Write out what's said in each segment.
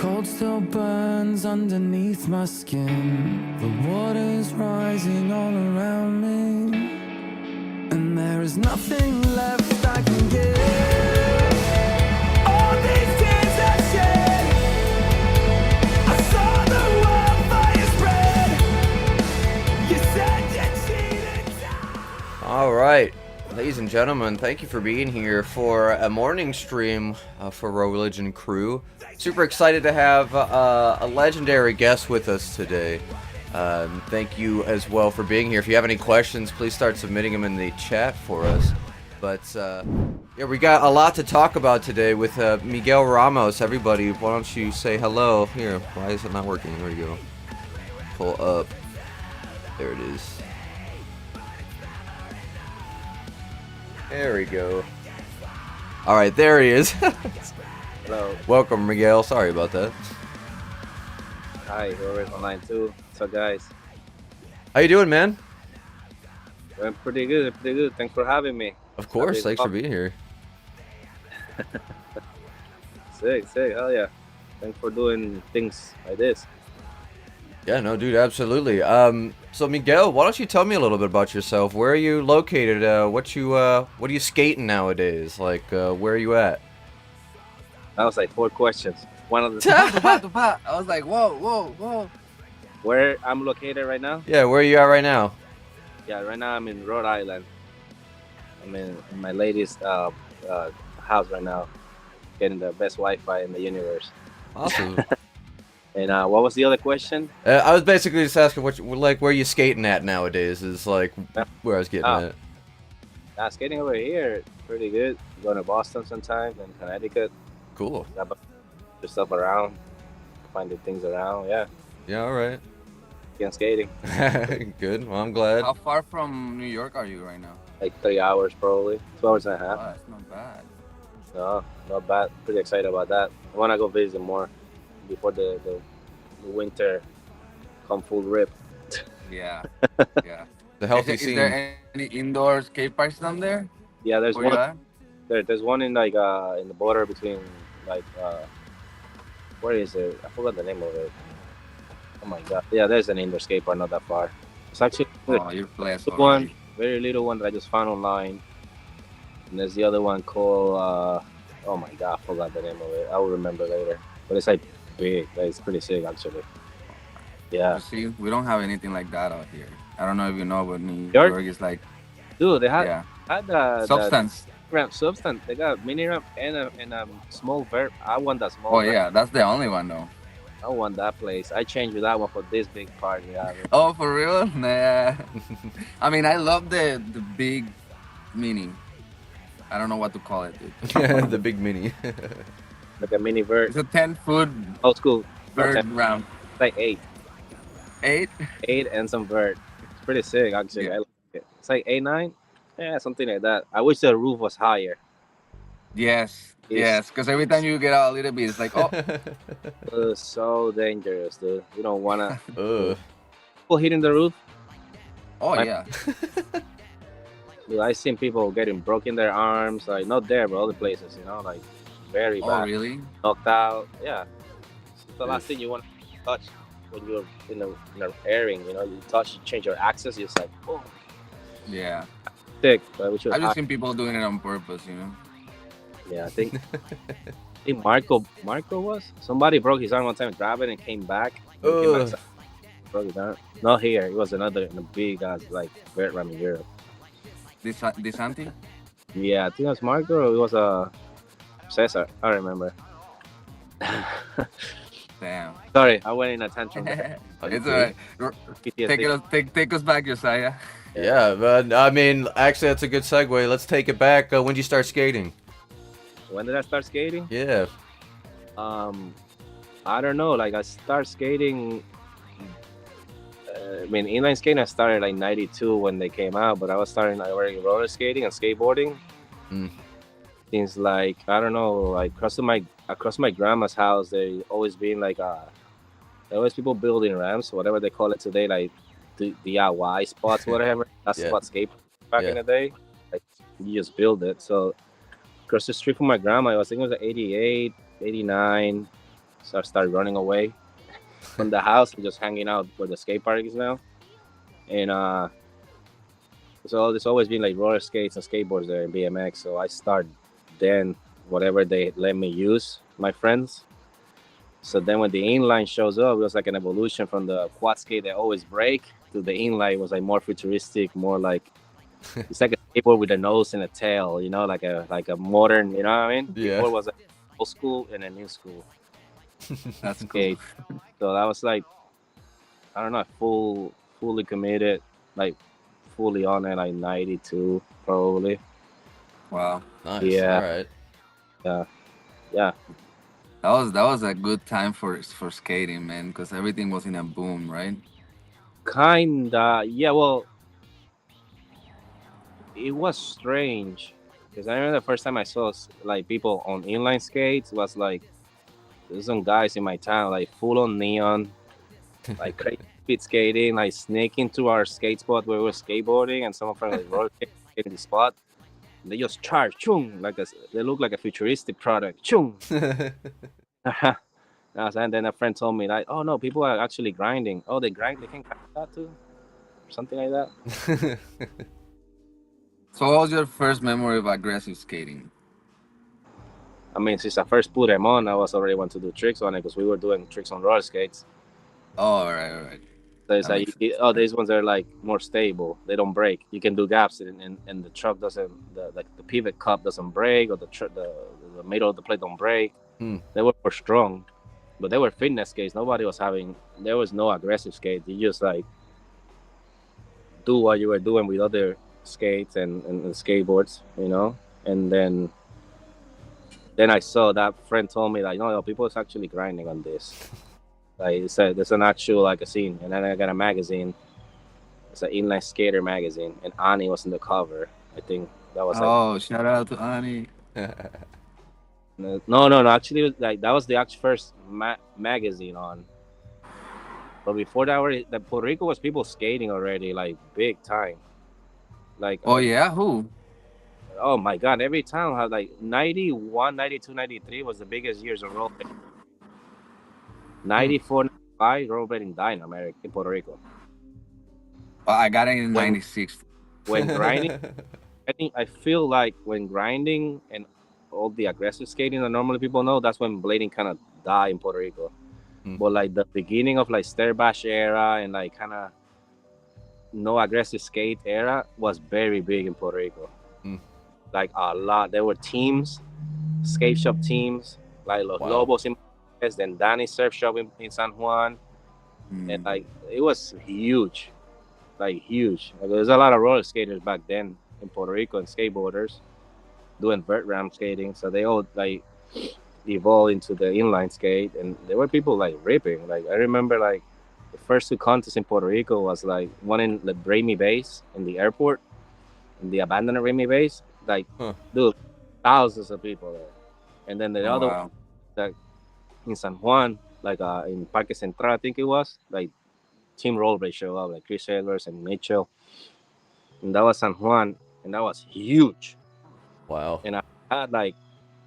cold still burns underneath my skin. The water's rising all around me, and there is nothing left I can give. All these tears I've shed, I saw the wildfire spread. You said you cheated. All right, ladies and gentlemen, thank you for being here for a morning stream for Rolligion crew. Super excited to have a legendary guest with us today. Thank you as well for being here. If you have any questions, please start submitting them in the chat for us. But yeah, we got a lot to talk about today with Miguel Ramos. Everybody, why don't you say hello? Here, why is it not working? There we go. Pull up. There it is. There we go. All right, there he is. Hello. Welcome, Miguel. Sorry about that. Hi, whoever's online too. What's up, guys? How you doing, man? I'm pretty good, pretty good. Thanks for having me. Of course. Happy Thanks for to being here. Sick, hell yeah. Thanks for doing things like this. Yeah, no, dude, absolutely. So Miguel, why don't you tell me a little bit about yourself? Where are you located? What are you skating nowadays? Like, where are you at? That was like 4 questions. One of the I was like, whoa. where I'm located right now. Yeah, where are you at right now? Yeah, right now I'm in Rhode Island. I'm in my lady's house right now, getting the best Wi-Fi in the universe. Awesome. And what was the other question? I was basically just asking where you skating at nowadays is like where I was getting at. Skating over here, pretty good. Going to Boston sometimes and Connecticut. Cool. Do stuff around, finding things around. Yeah, Yeah, all right. again skating. Good. Well, I'm glad. How far from New York are you right now? Like 3 hours probably, 2 hours and a half. Oh, that's not bad. No, not bad. Pretty excited about that. I want to go visit more before the winter come full rip. Yeah. Yeah. The healthy Is scene. there any indoor skate parks down there? Yeah, there's Where you one. at? There's one in like in the border between like where is it? I forgot the name of it. Oh my god. Yeah, there's an indoor skate park not that far. It's actually Oh, you're blessed. one, already. very little one that I just found online. And there's the other one called oh my god, I forgot the name of it. I will remember later. But it's like big. Like, it's pretty sick actually. Yeah. You see, we don't have anything like that out here. I don't know if you know, but New York? York is like, Dude, they had yeah, the substance. ramp substance. They got mini ramp and a small vert. I want that small. Oh ramp. yeah, that's the only one though. I want that place. I changed that one for this big park. Yeah. Oh, for real? Nah. I mean, I love the big mini. I don't know what to call it, dude. The big mini. Like a mini vert. It's a 10-foot Old school. bird Okay. round. It's like 8 and some vert. It's pretty sick actually. Yeah. I like it. It's like 8, 9. Yeah, something like that. I wish the roof was higher. Yes, It's- yes. Because every time you get out a little bit, it's like, oh, It's so dangerous, dude. You don't wanna Ugh. people hitting the roof. oh Right. yeah. Dude, I seen people getting broken their arms, like not there, but other places. You know, like very Oh bad, really? knocked out. Yeah, it's the last Oof. thing you want to touch when you're in the airing. You know, you touch, change your axis, you're just like, oh, Yeah. sick. But we should. I've just seen people doing it on purpose, you know. Yeah, I think Marco was somebody broke his arm one time, grabbed it and came back. Ugh. Broke his arm. Not here. It was another in a big ass like vert ram in Europe. This auntie? Yeah, I think it was Marco or it was Cesar. I don't remember. Damn. Sorry, I went in a tantrum. there. It's alright. PTSD. Take us back, Josiah. Yeah, but I mean, actually, that's a good segue. Let's take it back. When did you start skating? When did I start skating? Yeah. I don't know. Like I started skating. I mean, inline skating. I started like '92 when they came out, but I was starting like already roller skating and skateboarding. Mm. Since like I don't know, like across my grandma's house, they always been like there always people building ramps, whatever they call it today, like DIY spots, whatever. That's Yeah. what skate back Yeah. in the day. Like you just build it. So across the street from my grandma, I think it was like 88, 89. So I started running away from the house and just hanging out where the skate park is now. And so there's always been like roller skates and skateboards there in BMX. So I started then whatever they let me use, my friends. So then when the inline shows up, it was like an evolution from the quad skate that always break to the inline. It was like more futuristic, more like it's like a skateboard with a nose and a tail, you know, like a modern, you know what I mean? Yeah. Before it was a old school and a new school That's cool. skate. So that was like, I don't know, fully committed, like fully on it, like 92 probably. Wow. Nice. Yeah. All right. Yeah. That was a good time for skating, man, because everything was in a boom, right? Kinda. Yeah, well, it was strange because I remember the first time I saw like people on inline skates was like there's some guys in my town like full on neon, like crazy speed skating, like sneaking to our skate spot where we were skateboarding, and some of them like roller skating the spot. They just charge, chung, they look like a futuristic product, chung. And then a friend told me like, oh no, people are actually grinding. Oh, they grind, they can grind that too, something like that. So, what was your first memory of aggressive skating? I mean, since I first put them on, I was already want to do tricks on it because we were doing tricks on roller skates. Oh, all right. So it's That like, makes sense. these ones are like more stable. They don't break. You can do gaps, and the truck doesn't, the pivot cup doesn't break, or the middle of the plate don't break. They were more strong, but they were fitness skates. There was no aggressive skate. You just like do what you were doing with other skates and skateboards, you know. And then I saw that friend told me like, no, people is actually grinding on this. Like there's an actual like a scene, and then I got a magazine. It's an inline skater magazine, and Ani was in the cover. I think that was like Oh, shout out to Ani. no. Actually, it was, like that was the actual first magazine on. But before that, the Puerto Rico was people skating already, like big time. Like Oh yeah, who? oh my God, every town had like 91, 92, 93 was the biggest years of rollerblading. 94, 95 rollerblading died in America, in Puerto Rico. I got it in When- '96. When grinding, I feel like when grinding and all the aggressive skating that normally people know, that's when blading kind of died in Puerto Rico. But like the beginning of like stair bash era and like kind of no aggressive skate era was very big in Puerto Rico. Like a lot. There were teams, skate shop teams, like Los Lobos in Miguels, then Danny Surf Shop in San Juan. And like it was huge. Like huge. Like, there's a lot of roller skaters back then in Puerto Rico and skateboarders doing vert ramp skating. So they all like evolved into the inline skate, and there were people like ripping. Like I remember like the first two contests in Puerto Rico was like one in the Ramey Base in the airport, in the abandoned Ramey Base. Like dude, thousands of people there. And then the other one, like in San Juan, like in Parque Central, I think it was, like Team Rollerblade show up, like Chris Edwards and Mitchell. And that was San Juan, and that was huge. Wow. And I had like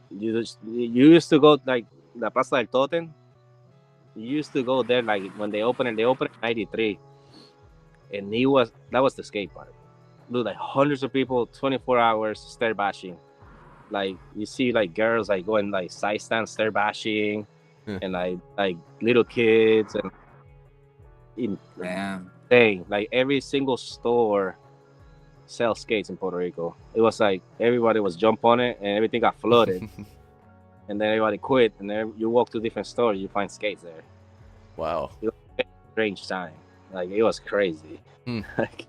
you used to go like La Plaza del Totem. You used to go there like when they opened in '93, and that was the skate park. Dude, like hundreds of people, 24 hours stair bashing. Like you see like girls like going like side stand stair bashing, and like little kids and insane. Like every single store sells skates in Puerto Rico. It was like everybody was jump on it, and everything got flooded. And then everybody quit, and then you walk to different stores, you find skates there. Wow. It was a strange time. Like it was crazy. Like,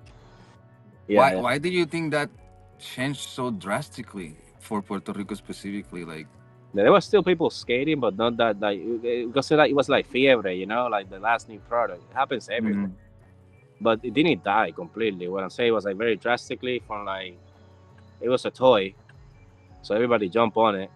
Why do you think that changed so drastically for Puerto Rico specifically? Like there was still people skating, but not that like because it was like fiebre, you know, like the last new product. It happens everywhere. But it didn't die completely. What I'm saying was like very drastically from like it was a toy, so everybody jump on it.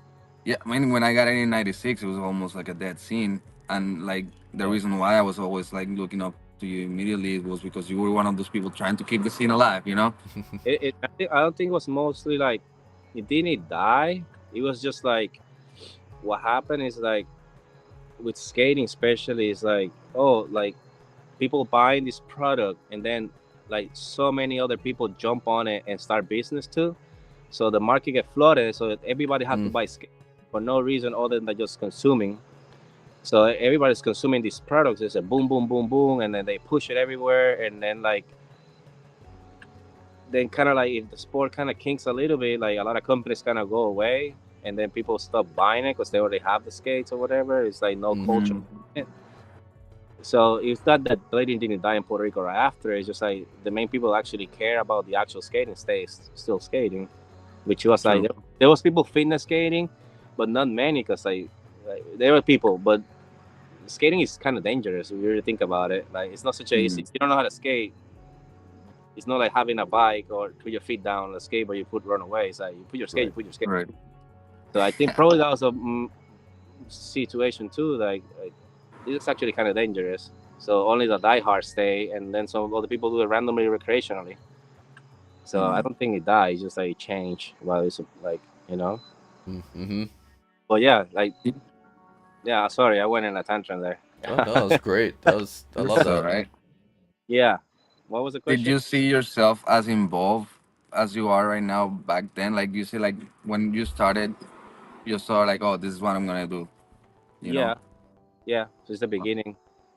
Yeah, I mean, when I got it in '96, it was almost like a dead scene, and like the reason why I was always like looking up to you immediately was because you were one of those people trying to keep the scene alive, you know. I don't think it was mostly like it didn't die. It was just like what happened is like with skating especially, is like, oh, like people buying this product, and then like so many other people jump on it and start business too. So the market get flooded, so that everybody have to Mm. buy skate for no reason other than just consuming. So everybody's consuming these products. It's a boom, boom, boom, boom, and then they push it everywhere, and then like then kind of like if the sport kind of kinks a little bit, like a lot of companies kind of go away, and then people stop buying it because they already have the skates or whatever. It's like no culture. Mhm. So it's not that blading didn't die in Puerto Rico right after. It's just like the main people actually care about the actual skating stays still skating, which was like True. there was people fitness skating, but not many because like there were people, but skating is kind of dangerous if you really think about it. Like it's not such a easy. Mm. If you don't know how to skate, it's not like having a bike or put your feet down on a skateboard, you put run away. It's like you put your skate, Right. you put your skate. Right. So I think probably that was a situation too. Like it's actually kind of dangerous. So only the diehards stay, and then some other people do it randomly, recreationally. So I Mm. don't think it died. It's just like it changed. Well, it's like Mm-hmm. But yeah, like yeah. Sorry, I went in a tantrum there. Oh, no, that was great. That was I love It's all that. right. Yeah. What was the Did question? you see yourself as involved as you are right now back then? Like you see, like when you started, you saw like, oh, this is what I'm gonna do. You know. Yeah, yeah. Since the beginning,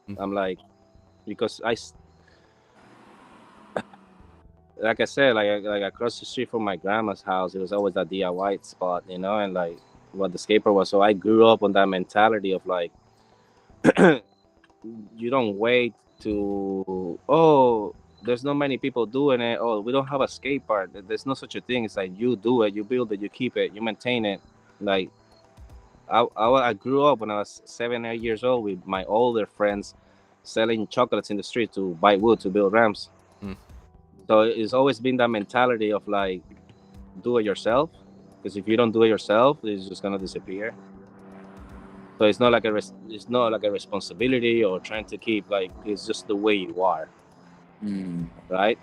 Mm. I'm like because like I said, like across the street from my grandma's house, it was always that DIY spot, and like what the skateboard was. So I grew up on that mentality of like, you don't wait to, oh, there's not many people doing it. Oh, we don't have a skate park. There's no such a thing. It's like you do it, you build it, you keep it, you maintain it. Like I grew up when I was 7 or 8 years old with my older friends selling chocolates in the street to buy wood to build ramps. Mm. So it's always been that mentality of like do it yourself, because if you don't do it yourself, it's just gonna disappear. So it's not like it's not like a responsibility or trying to keep, like it's just the way you are, Mm. right?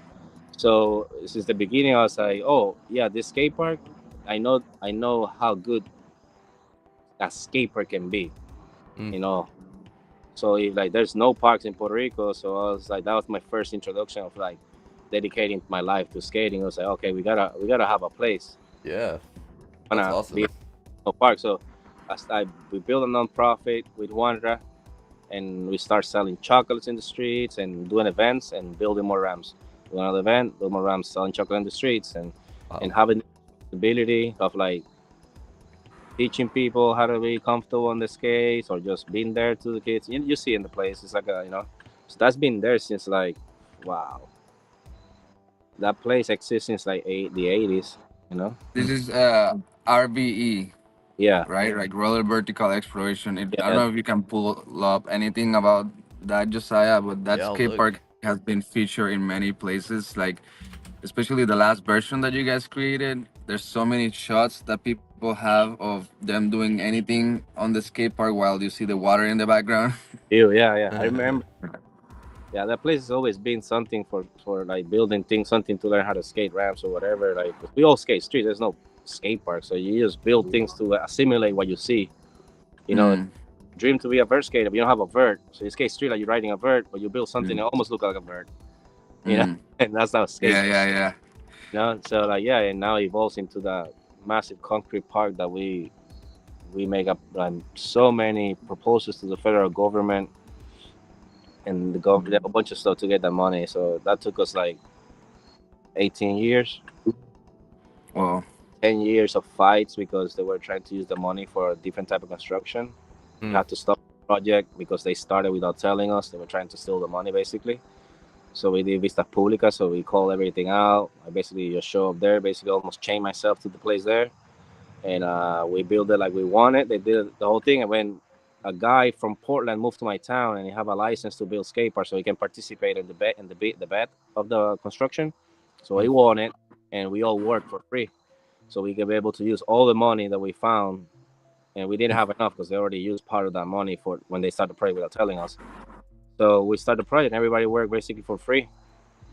So since the beginning, I was like, oh yeah, this skate park, I know how good a skate park can be, Mm. you know. So if like there's no parks in Puerto Rico, so I was like that was my first introduction of like dedicating my life to skating. I was like, okay, we gotta have a place. Yeah, that's Wanna be awesome. no park. So we built a nonprofit with Wandra, and we start selling chocolates in the streets and doing events and building more ramps. Do another event, build more ramps, selling chocolate in the streets, and Wow. having the ability of like teaching people how to be comfortable on the skates or just being there to the kids. You see in the place, it's like so that's been there since like, wow, that place exists since like the 80s, you know? This is RVE, Yeah, right? Like roller vertical exploration. I don't yeah, know if you can pull up anything about that, Josiah, but that Yeah, I'll skate look. park has been featured in many places. Like especially the last version that you guys created. There's so many shots that people have of them doing anything on the skate park while you see the water in the background. yeah. I remember. Yeah, that place has always been something for like building things, something to learn how to skate ramps or whatever. Like we all skate street. There's no skate park, so you just build things to assimilate what you see. You know, Mm, dream to be a vert skater, but you don't have a vert, so you skate street like you're riding a vert, but you build something that mm, almost look like a vert. You know, mm. and that's how skate. Yeah, yeah, yeah. So like yeah, and now it evolves into the massive concrete park that we make up so many proposals to the federal government and the government, a bunch of stuff to get that money. So that took us like 18 years, Well, 10 years of fights because they were trying to use the money for a different type of construction. We Mm. had to stop the project because they started without telling us. They were trying to steal the money basically. So we did Vista Publica. So we called everything out. I basically just show up there, basically almost chain myself to the place there. And we built it like we wanted. They did the whole thing. And when a guy from Portland moved to my town and he have a license to build skate parks so he can participate in the bet of the construction. So he Mm. won it, and we all worked for free. So we can be able to use all the money that we found, and we didn't have enough because they already used part of that money for when they started the project without telling us. So we started the project, and everybody worked basically for free.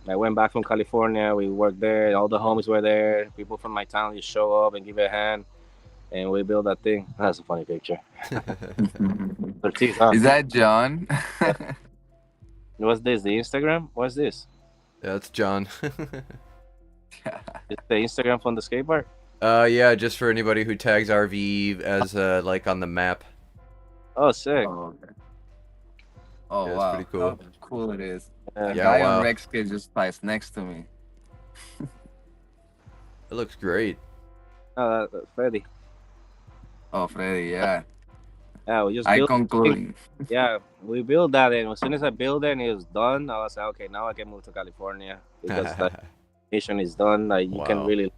I went back from California. We worked there. All the homies were there. People from my town just show up and give it a hand. and we built that thing. That's a funny picture. 13, huh? Is that John? Yeah. What's this? The Instagram? What's this? Yeah, that's John. It's the Instagram from the skate park? Yeah, just for anybody who tags RV as like on the map. Oh, sick. Oh, okay. Oh Yeah, it's wow, pretty cool. how cool it is. Yeah. A Yeah, guy on wow. Rex Skate just passed next to me. It looks great. Oh, that's Freddy. Oh, Freddy, yeah. Yeah, we just I built. concluding. Yeah, we built that, and as soon as I built it and it was done, I was like, okay, now I can move to California because the mission is done. Like you can Wow. really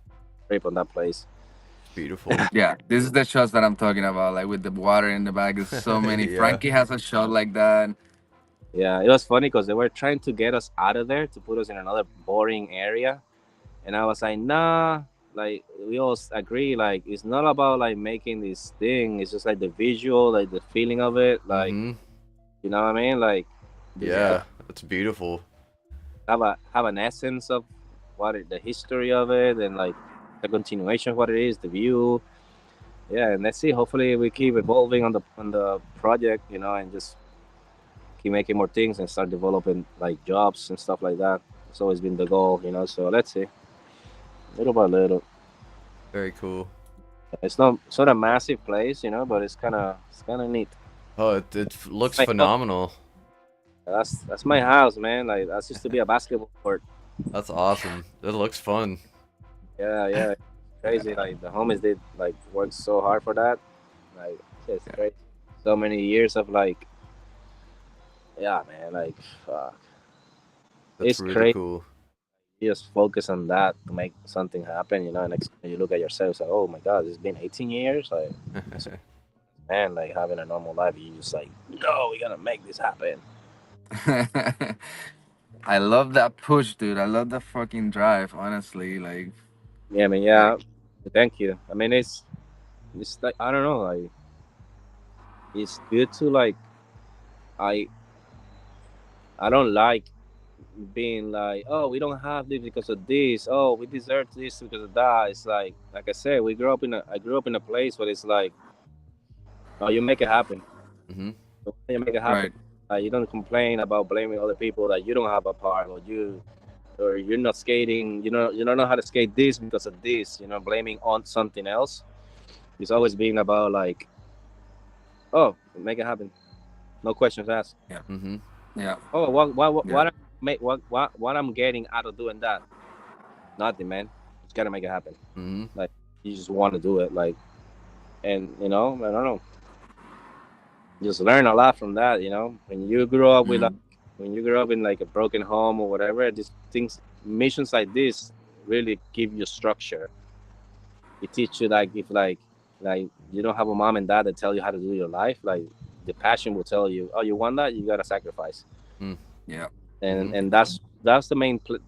trip on that place. Beautiful. Yeah, this is the shots that I'm talking about, like with the water in the back. There's so many. Yeah. Frankie has a shot like that. Yeah, it was funny because they were trying to get us out of there to put us in another boring area, and I was like, nah. Like we all agree, like it's not about like making this thing. It's just like the visual, like the feeling of it, like Hmm. you know what I mean, like Yeah, that's beautiful. have an essence of the history of it, and like the continuation of what it is, the view. Yeah, and let's see. Hopefully, we keep evolving on the project, you know, and just keep making more things and start developing like jobs and stuff like that. It's always been the goal, you know. So let's see, little by little. Very cool. It's not a massive place, you know, but it's kind of neat. Oh, it looks Like, phenomenal. that's my house, man. Like that's used to be a basketball court. That's awesome. It looks fun. Yeah, yeah, crazy. Like the homies did like work so hard for that. Like it's crazy. So many years of like, yeah, man. Like, fuck. That's It's really crazy. cool. You just focus on that to make something happen, you know. And next time you look at yourself, like, oh my god, it's been 18 years. Like, man, like having a normal life, you just like, no, we gotta make this happen. I love that push, dude. I love the fucking drive. Honestly, like, Yeah, I mean, yeah. Thank you. I mean, it's like I don't know, like it's good to like I I don't like being like, oh, we don't have this because of this. Oh, we deserve this because of that. It's like I said, I grew up in a place where it's like, oh, you make it happen. Hmm. You make it happen. right? You don't complain about blaming other people that you don't have a part or you're not skating. You don't know how to skate this because of this. You know, blaming on something else. It's always been about like, oh, make it happen. No questions asked. Hmm. Yeah. Oh, what Yeah. what I'm getting out of doing that? Nothing, man. Just gotta make it happen. Hmm. Like you just want to do it, like, and you know, I don't know. Just learn a lot from that. You know, when you grow up with, like, Mm. when you grow up in like a broken home or whatever, these things, missions like this, really give you structure. It teach you like if like you don't have a mom and dad that tell you how to do your life, like the passion will tell you, oh, you want that, you gotta sacrifice. Yeah. and Mhm. and that's the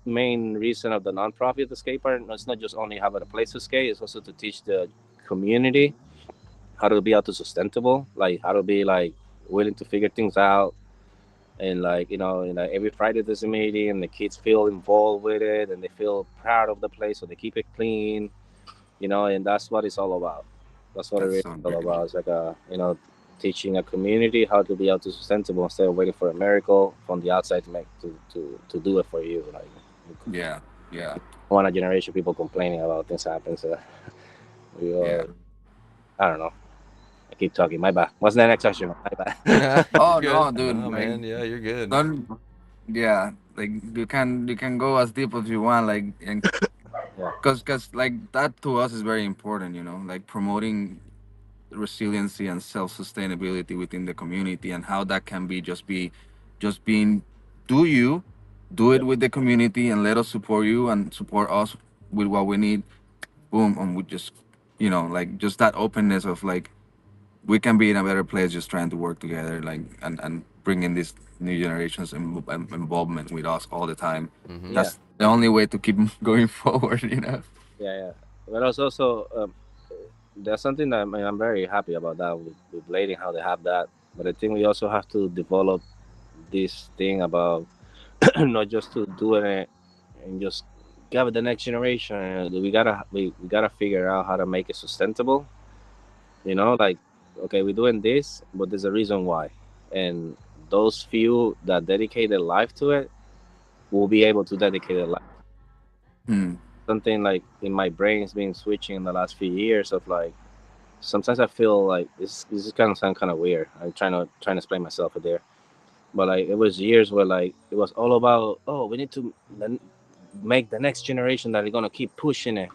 main reason of the nonprofit, the skate park. It's not just only having a place to skate; it's also to teach the community how to be auto sustainable, like how to be like willing to figure things out, and like every Friday there's a meeting, and the kids feel involved with it, and they feel proud of the place, so they keep it clean, and that's what it's all about. That's what it That's really so is all great. about. It's like teaching a community how to be auto-sustainable instead of waiting for a miracle from the outside to make to do it for you. Like, Yeah. Yeah. one a generation people complaining about things happen. So we all, Yeah. I don't know. I keep talking. My bad. What's the next question? My bad. Oh You're no, good. dude. No, Like, man. Yeah, you're good. don't. Yeah. Like you can go as deep as you want. Like, and Yeah. cause like that to us is very important. Like promoting resiliency and self sustainability within the community, and how that can just being do you do it Yep. with the community, and let us support you and support us with what we need. Boom, and we just like just that openness of like we can be in a better place just trying to work together, like and bringing these new generations involvement with us all the time. Hmm. Yeah. That's the only way to keep going forward. Yeah. Yeah. But also, there's something that I'm very happy about that with Blading, how they have that. But I think we also have to develop this thing about not just to do it and just give it the next generation. We gotta figure out how to make it sustainable You know, like, okay, we're doing this, but there's a reason why. And those few that dedicate their life to it will be able to dedicate their life. Hmm. Something like in my brain's been switching in the last few years of like, sometimes I feel like this is kind of sound kind of weird. I'm trying to explain myself there, but like it was years where like it was all about, oh, we need to make the next generation that are gonna keep pushing it.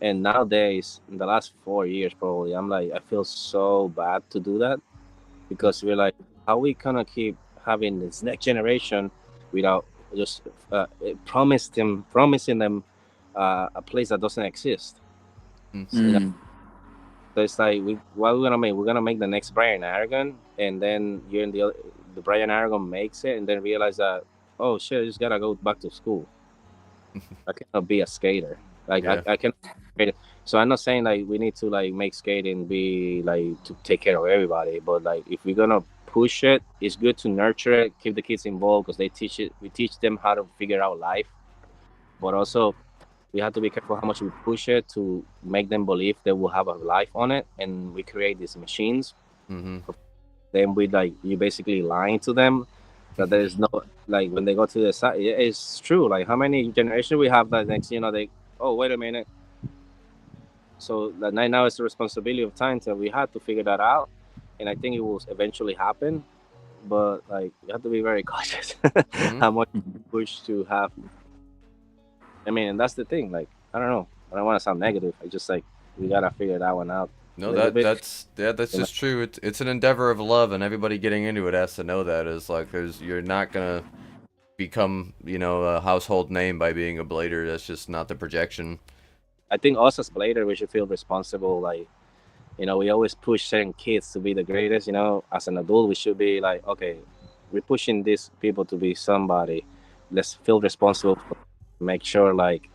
And nowadays, in the last 4 years, probably, I'm like, I feel so bad to do that because we're like, how we gonna keep having this next generation without just promising them a place that doesn't exist. You know, Hmm. so it's like, what we're gonna make? We're gonna make the next Brian Aragon, and then you're in the Brian Aragon makes it, and then realize that, oh shit, I just gotta go back to school. I cannot be a skater. Like Yeah. I can. So I'm not saying like we need to like make skating be like to take care of everybody, but like if we're gonna push it, it's good to nurture it, keep the kids involved because they teach it. We teach them how to figure out life, but also we have to be careful how much we push it to make them believe they will have a life on it, and we create these machines. Mm-hmm. Then we like you basically lying to them that there's no like when they go to the side. Yeah, it's true. Like how many generations we have that next, they, oh wait a minute. So that now it's the responsibility of time that we had to figure that out, and I think it will eventually happen. But like you have to be very cautious Mm-hmm. how much you push to have. I mean, and that's the thing. Like I don't know. I don't want to sound negative. I just like we gotta figure that one out a No, little bit. that's You know? just true. It's an endeavor of love, and everybody getting into it has to know that. Is like you're not gonna become a household name by being a blader. That's just not the projection. I think us as Blader, we should feel responsible. Like we always push certain kids to be the greatest. As an adult, we should be like, okay, we're pushing these people to be somebody. Let's feel responsible for make sure, like,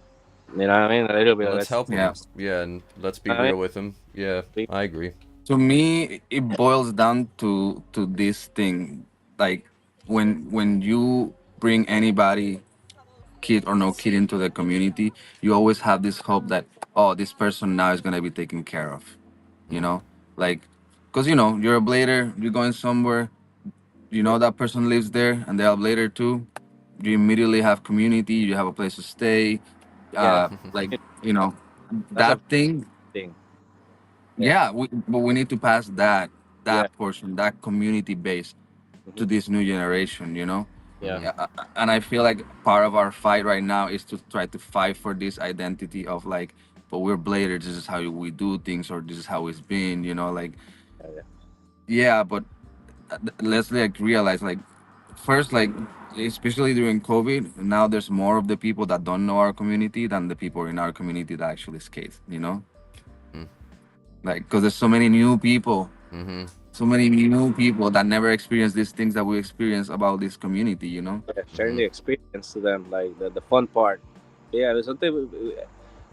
you know what I mean? A little bit. Let's Let's, help Yeah. them. Yeah, and let's be I mean, real with them. Yeah, I agree. To me, it boils down to this thing, like when you bring anybody, kid or no kid, into the community, you always have this hope that, oh, this person now is gonna be taken care of, you Mm-hmm. know, like, cause you're a blader, you're going somewhere, that person lives there, and they're a blader too. You immediately have community, you have a place to stay, yeah, like you know that's a that thing. thing. Yeah, Yeah, but we need to pass yeah, that portion, that community base, hmm to this new generation. yeah, Mm-hmm. Yeah, and I feel like part of our fight right now is to try to fight for this identity of like, but we're bladers. This is how we do things, or this is how it's been. Like, yeah, yeah, but let's like realize, like, first, like, especially during COVID, now there's more of the people that don't know our community than the people in our community that actually skate. Like, because there's Mm-hmm. so many new people that never experienced these things that we experience about this community. yeah. Sharing Mm-hmm. the experience to them, like the fun part. Yeah, there's something.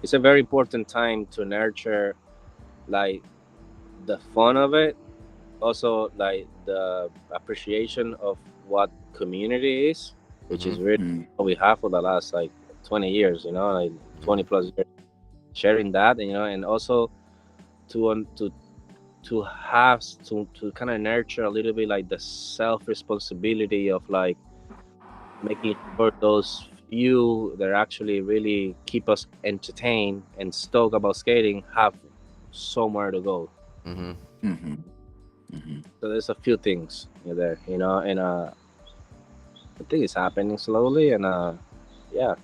It's a very important time to nurture, like the fun of it, also like the appreciation of what community is, which is Mm-hmm. really Mm. what we have for the last like 20 years, like Mm-hmm. 20 plus years, sharing that, and also to have to kind of nurture a little bit like the self responsibility of like making sure those few that actually really keep us entertained and stoked about skating have somewhere to go. Mm-hmm. Mm-hmm. Mm-hmm. So there's a few things there, and I think it's happening slowly, and yeah,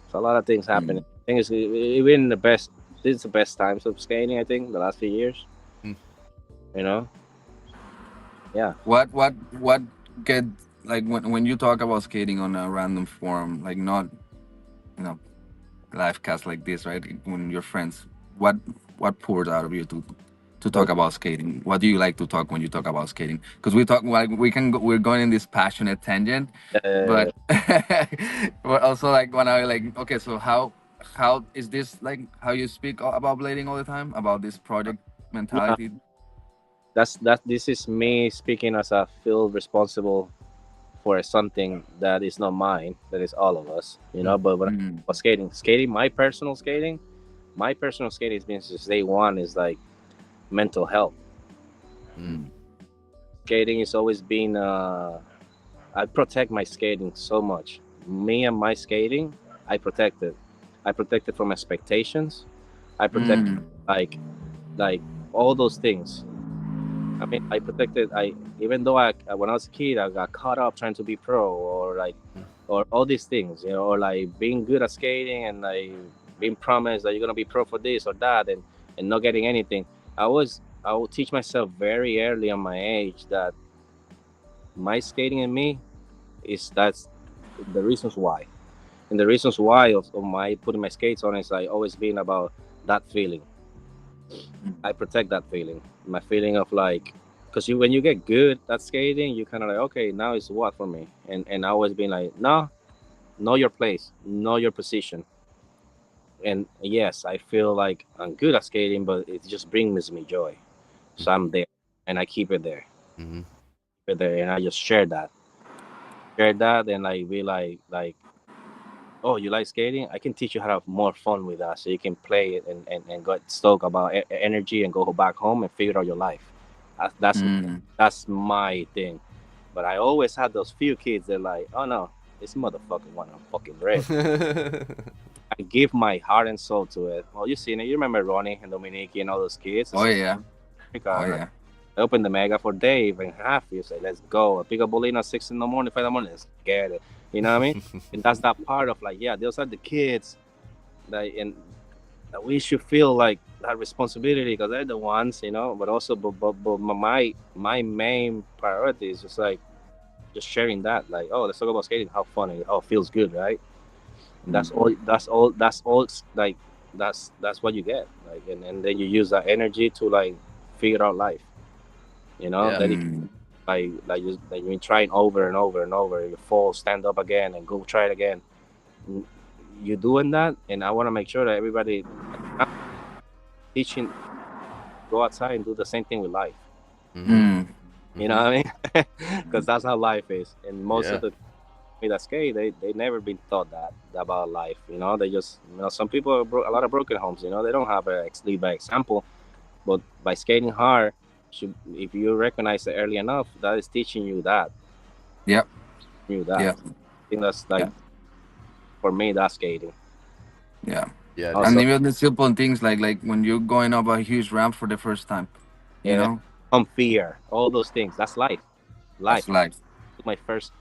it's a lot of things happening. Mm. I think it's even the best. This is the best times of skating. I think the last few years. You know, yeah, What get, like, when you talk about skating on a random forum, like, not you know live cast like this, right? When you're friends, what what pours out of you to talk but about skating? What do you like to talk when you talk about skating? Because we talk, like, we're going in this passionate tangent, uh, but but also, like, when I, like, okay, so how is this, like, how you speak about blading all the time, about this project no, mentality? that. This is me speaking as a field responsible for something that is not mine. That is all of us. But when I Mm-hmm. was skating, my personal skating has been since day one. Is like mental health. Skating has always been. I protect my skating so much. Me and my skating, I protect it. I protect it from expectations. I protect like like all those things. I mean, I protected. I even though when I was a kid, I got caught up trying to be pro or all these things, or like being good at skating and like being promised that you're gonna be pro for this or that, and not getting anything. I will teach myself very early on my age that my skating in me that's the reasons why, and the reasons why of my putting my skates on is like always been about that feeling. I protect that feeling, my feeling of like, because when you get good at skating, you kind of like, okay, now it's what for me, and I always been like, no, know your place, know your position, and yes, I feel like I'm good at skating, but it just brings me joy, so I'm there, and I keep it there, and I just share that, and like be like, oh, you like skating? I can teach you how to have more fun with that, so you can play it and get stoked about energy and go back home and figure out your life. That's my thing. But I always had those few kids that like, oh no, this motherfucker want to fucking rip. I give my heart and soul to it. Well, you seen it. You remember Ronnie and Dominique and all those kids. Oh yeah. Oh yeah. I opened the mega for Dave and half. You say, let's go. I pick up Bolina 6 in the morning, 5 in the morning. Let's get it. You know what I mean? And that's that part of like, yeah, those are the kids that, and that we should feel like that responsibility because they're the ones, but also, but my main priority is just like, just sharing that. Like, oh, let's talk about skating. How fun it feels good, right? And that's all, like, that's what you get. Like, and then you use that energy to like figure out life. Then you trying over and over and over. You fall, stand up again, and go try it again. You doing that, and I want to make sure that everybody teaching go outside and do the same thing with life. You know what I mean? Because that's how life is. And most of the that skate, they never been taught that about life. They just some people are a lot of broken homes. They don't have a lead by example, but by skating hard. If you recognize it early enough, that is teaching you that. Yep. I think that's like, for me, that's skating. Yeah. Yeah. And even the simple things like when you're going up a huge ramp for the first time, you know? Fear, all those things. That's life. That's life. My first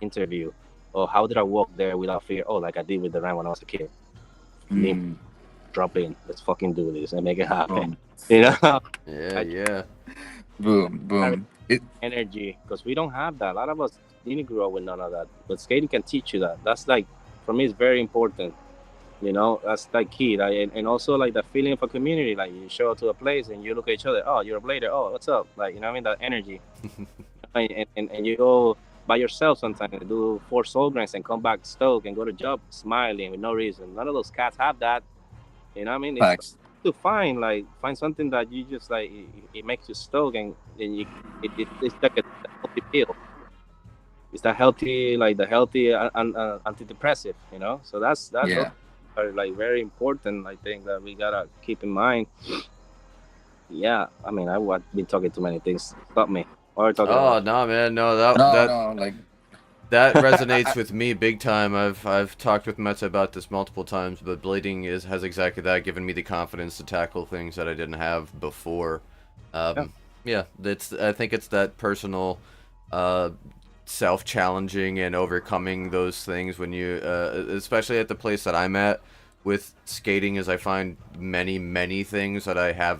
interview. Oh, how did I walk there without fear? Oh, like I did with the ramp when I was a kid. Drop in. Let's fucking do this and make it happen. Yeah. Boom. Energy, because we don't have that. A lot of us didn't grow up with none of that. But skating can teach you that. That's like, for me, it's very important. That's like key. And also like the feeling of a community. Like you show up to a place and you look at each other. Oh, you're a blader. Oh, what's up? Like, you know what I mean? That energy. and you go by yourself sometimes and do 4 soul grinds and come back stoked and go to job smiling with no reason. None of those cats have that. You know what I mean? It's to find something that you just like, it makes you stoked, and it's like a healthy pill. It's the healthy, like the healthy antidepressive, So that's are like very important. I think that we gotta keep in mind. Yeah, I mean, I've been talking too many things. Stop me. No, man, no, that resonates with me big time. I've talked with Meta about this multiple times, but blading has exactly that, given me the confidence to tackle things that I didn't have before. I think it's that personal, self-challenging and overcoming those things when you, especially at the place that I'm at with skating, is I find many things that I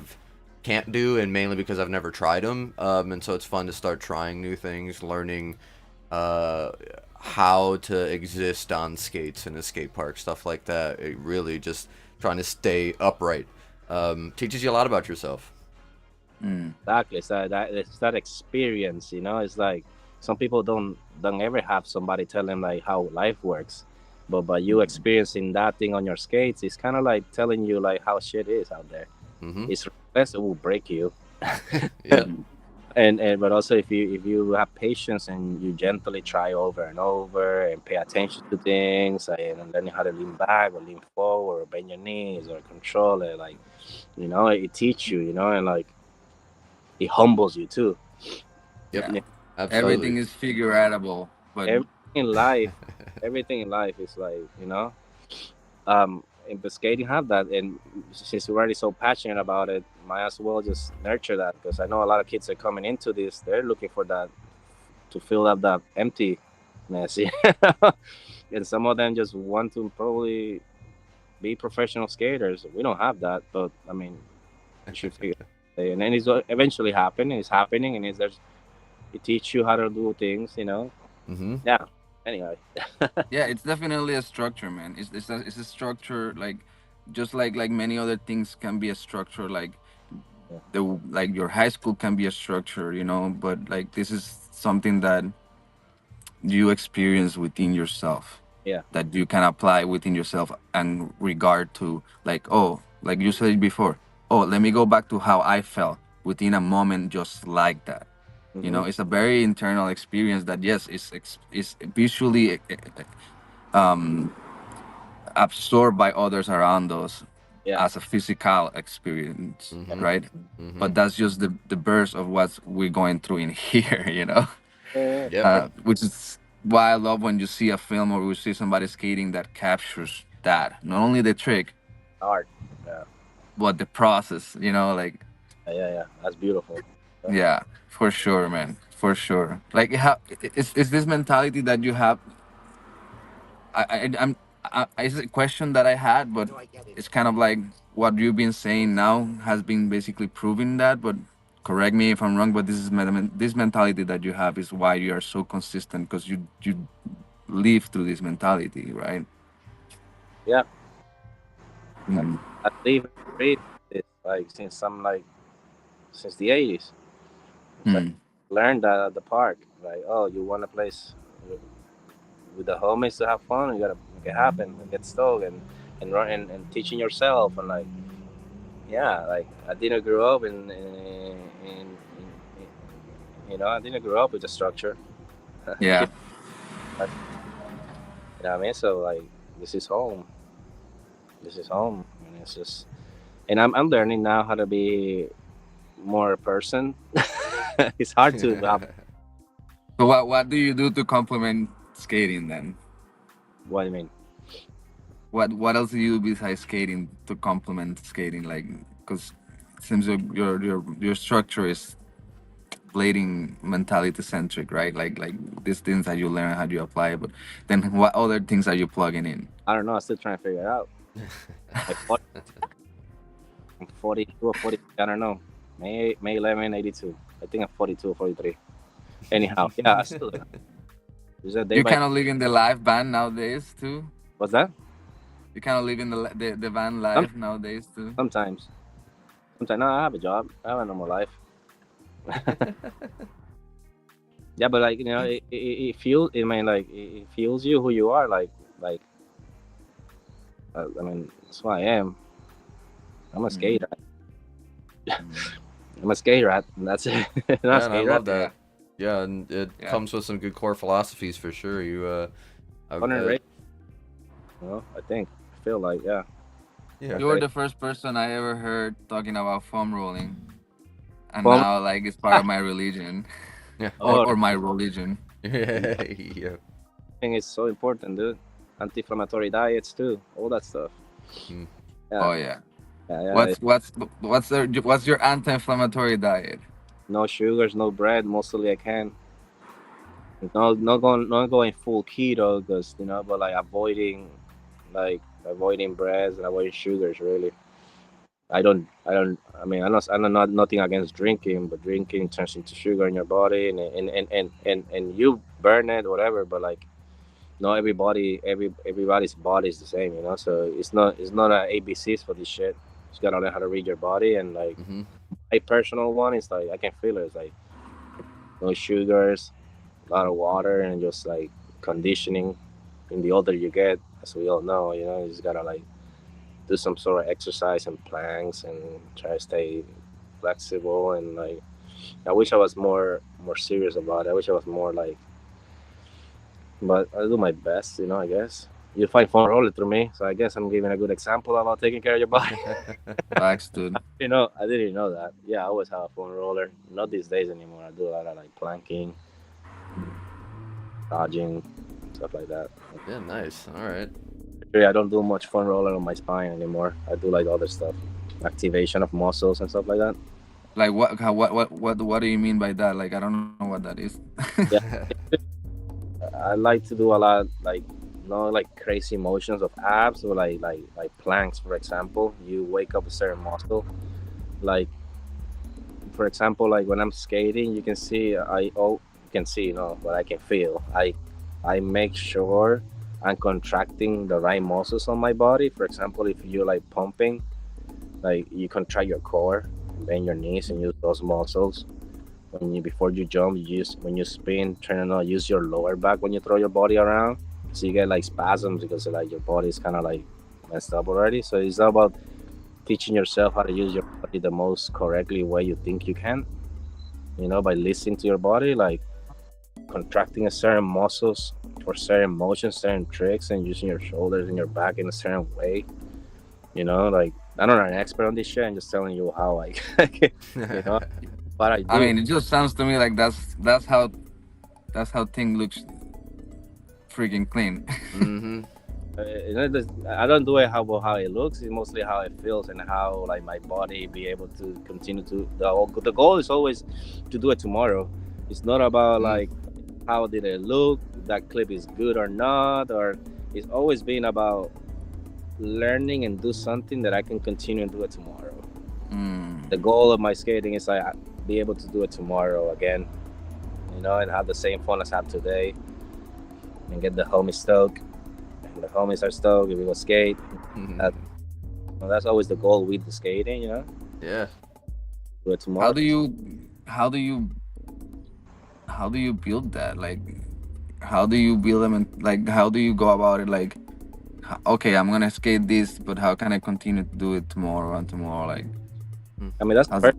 can't do, and mainly because I've never tried them. And so it's fun to start trying new things, learning how to exist on skates in a skate park, stuff like that. It really just trying to stay upright teaches you a lot about yourself. Exactly. It's that experience. It's like some people don't ever have somebody tell them like how life works, but by you experiencing that thing on your skates, it's kind of like telling you like how shit is out there. It's relentless, it will break you. And but also if you have patience and you gently try over and over and pay attention to things and learning how to lean back or lean forward or bend your knees or control it. Like, it teach you, and like it humbles you too. Yep. Yeah. Yeah. Everything Absolutely. is figure outable, but Everything in life, everything in life is like, and but skating have that, and since we're already so passionate about it, might as well just nurture that, because I know a lot of kids are coming into this, they're looking for that to fill up that emptiness. And some of them just want to probably be professional skaters. We don't have that, but I mean, you should figure it out. And then it's eventually happening. It's happening, and it teach you how to do things. Mm-hmm. Yeah. Anyway. yeah, it's definitely a structure, man. It's a structure, like just like many other things can be a structure, like like your high school can be a structure, but like this is something that you experience within yourself, Yeah. that you can apply within yourself and regard to, like, oh, like you said before, oh, let me go back to how I felt within a moment, just like that. Mm-hmm. It's a very internal experience that, yes, is visually um absorbed by others around us Yeah. as a physical experience, Mm-hmm. right? Mm-hmm. But that's just the burst of what we're going through in here, Yeah. Yep. which is why I love when you see a film or we see somebody skating that captures that, not only the trick, Art. Yeah. but the process, like, Yeah. Yeah. Yeah. That's beautiful. Yeah. yeah, for sure, man, for sure. Like, is this mentality that you have? It's a question that I had, but it's kind of like what you've been saying now has been basically proving that. But correct me if I'm wrong. But this mentality that you have is why you are so consistent, because you live through this mentality, right? Yeah. Mm. I live and breathe this like since the 80s. It's like Hmm. learned that at the park. Like, oh, you want a place with the homies to have fun, you gotta make it happen and get stoked and run and teaching yourself, and like, yeah, like I didn't grow up I didn't grow up with the structure. Yeah. You know what I mean? So like, this is home. This is home, and it's just, and I'm learning now how to be more a person. It's hard to So what do you do to complement skating then? what I mean. What else do you do besides skating to complement skating? Like, because it seems like your structure is blading mentality centric, right? Like these things that you learn, how do you apply it, but then what other things are you plugging in? I don't know. I'm still trying to figure it out. Like, what? I'm 42 or 40. I don't know. May 11, 82. I think I'm 42 or 43. Anyhow, yeah, I still. Is that day You by? kind of live in the live band nowadays too. What's that? You kind of live in the band Some, life nowadays too. sometimes. Sometimes. No, I have a job. I have a normal life. Yeah, but like, it feels. I mean, like, it feels you who you are. Like. I mean, that's who I am. I'm a skate rat. I'm a skate rat, and that's it. Not Yeah, a and I skate love rat. that. Yeah, and it Yeah. comes with some good core philosophies for sure. Fun and race. I think. I feel like, yeah. Yeah. You were the first person I ever heard talking about foam rolling, and Foam- now like it's part of my religion, Yeah. Oh, or my religion. Yeah. I think it's so important, dude. Anti-inflammatory diets too, all that stuff. Mm. Yeah, Oh yeah. yeah, yeah. What's your anti-inflammatory diet? No sugars, no bread. Mostly I can. No, not going full keto, because but like avoiding breads and avoiding sugars. Really, I mean, I'm not nothing against drinking, but drinking turns into sugar in your body, and you burn it, whatever. But like, not everybody's body is the same, So it's not a ABCs for this shit. You just gotta learn how to read your body, and like, Mm-hmm. my personal one is like, I can feel it. It's like no sugars, a lot of water, and just like conditioning. And the older you get, as we all know, you just gotta like do some sort of exercise and planks and try to stay flexible. And like, I wish I was more serious about it. I wish I was more like, but I do my best, I guess. you find fun roller through me. So I guess I'm giving a good example about taking care of your body. Facts, dude. I didn't know that. Yeah, I always have a fun roller. Not these days anymore. I do a lot of like planking, dodging, stuff like that. Yeah, nice. All right. Actually, I don't do much fun roller on my spine anymore. I do like other stuff, activation of muscles and stuff like that. Like what do you mean by that? Like I don't know what that is. Yeah, I like to do a lot like no like crazy motions of abs or like planks, for example. You wake up a certain muscle. Like for example, like when I'm skating, you can see you can see, but I can feel. I make sure I'm contracting the right muscles on my body. For example, if you're like pumping, like you contract your core, bend your knees, and use those muscles. When you before you jump, you use when you spin, trying to use your lower back when you throw your body around. So you get like spasms because like your body is kind of like messed up already. So it's all about teaching yourself how to use your body the most correctly way you think you can. By listening to your body, like contracting a certain muscles for certain motions, certain tricks, and using your shoulders and your back in a certain way. Like I'm not an expert on this shit. I'm just telling you how I, you know, but I I do. mean, it just sounds to me like that's how thing looks freaking clean. Mm-hmm. I don't do it how it looks. It's mostly how it feels and how like my body be able to continue to. The goal is always to do it tomorrow. It's not about Mm. like how did it look, that clip is good or not, or it's always been about learning and do something that I can continue and do it tomorrow. The goal of my skating is like be able to do it tomorrow again, and have the same fun as I have today, and get the homies stoked. And the homies are stoked if we go skate. That, that's always the goal with the skating, Yeah. do it how tomorrow. do you how do you how do you build that? Like how do you build them, and like how do you go about it? Like okay, I'm gonna skate this, but how can I continue to do it tomorrow and tomorrow? Like I mean, how's it?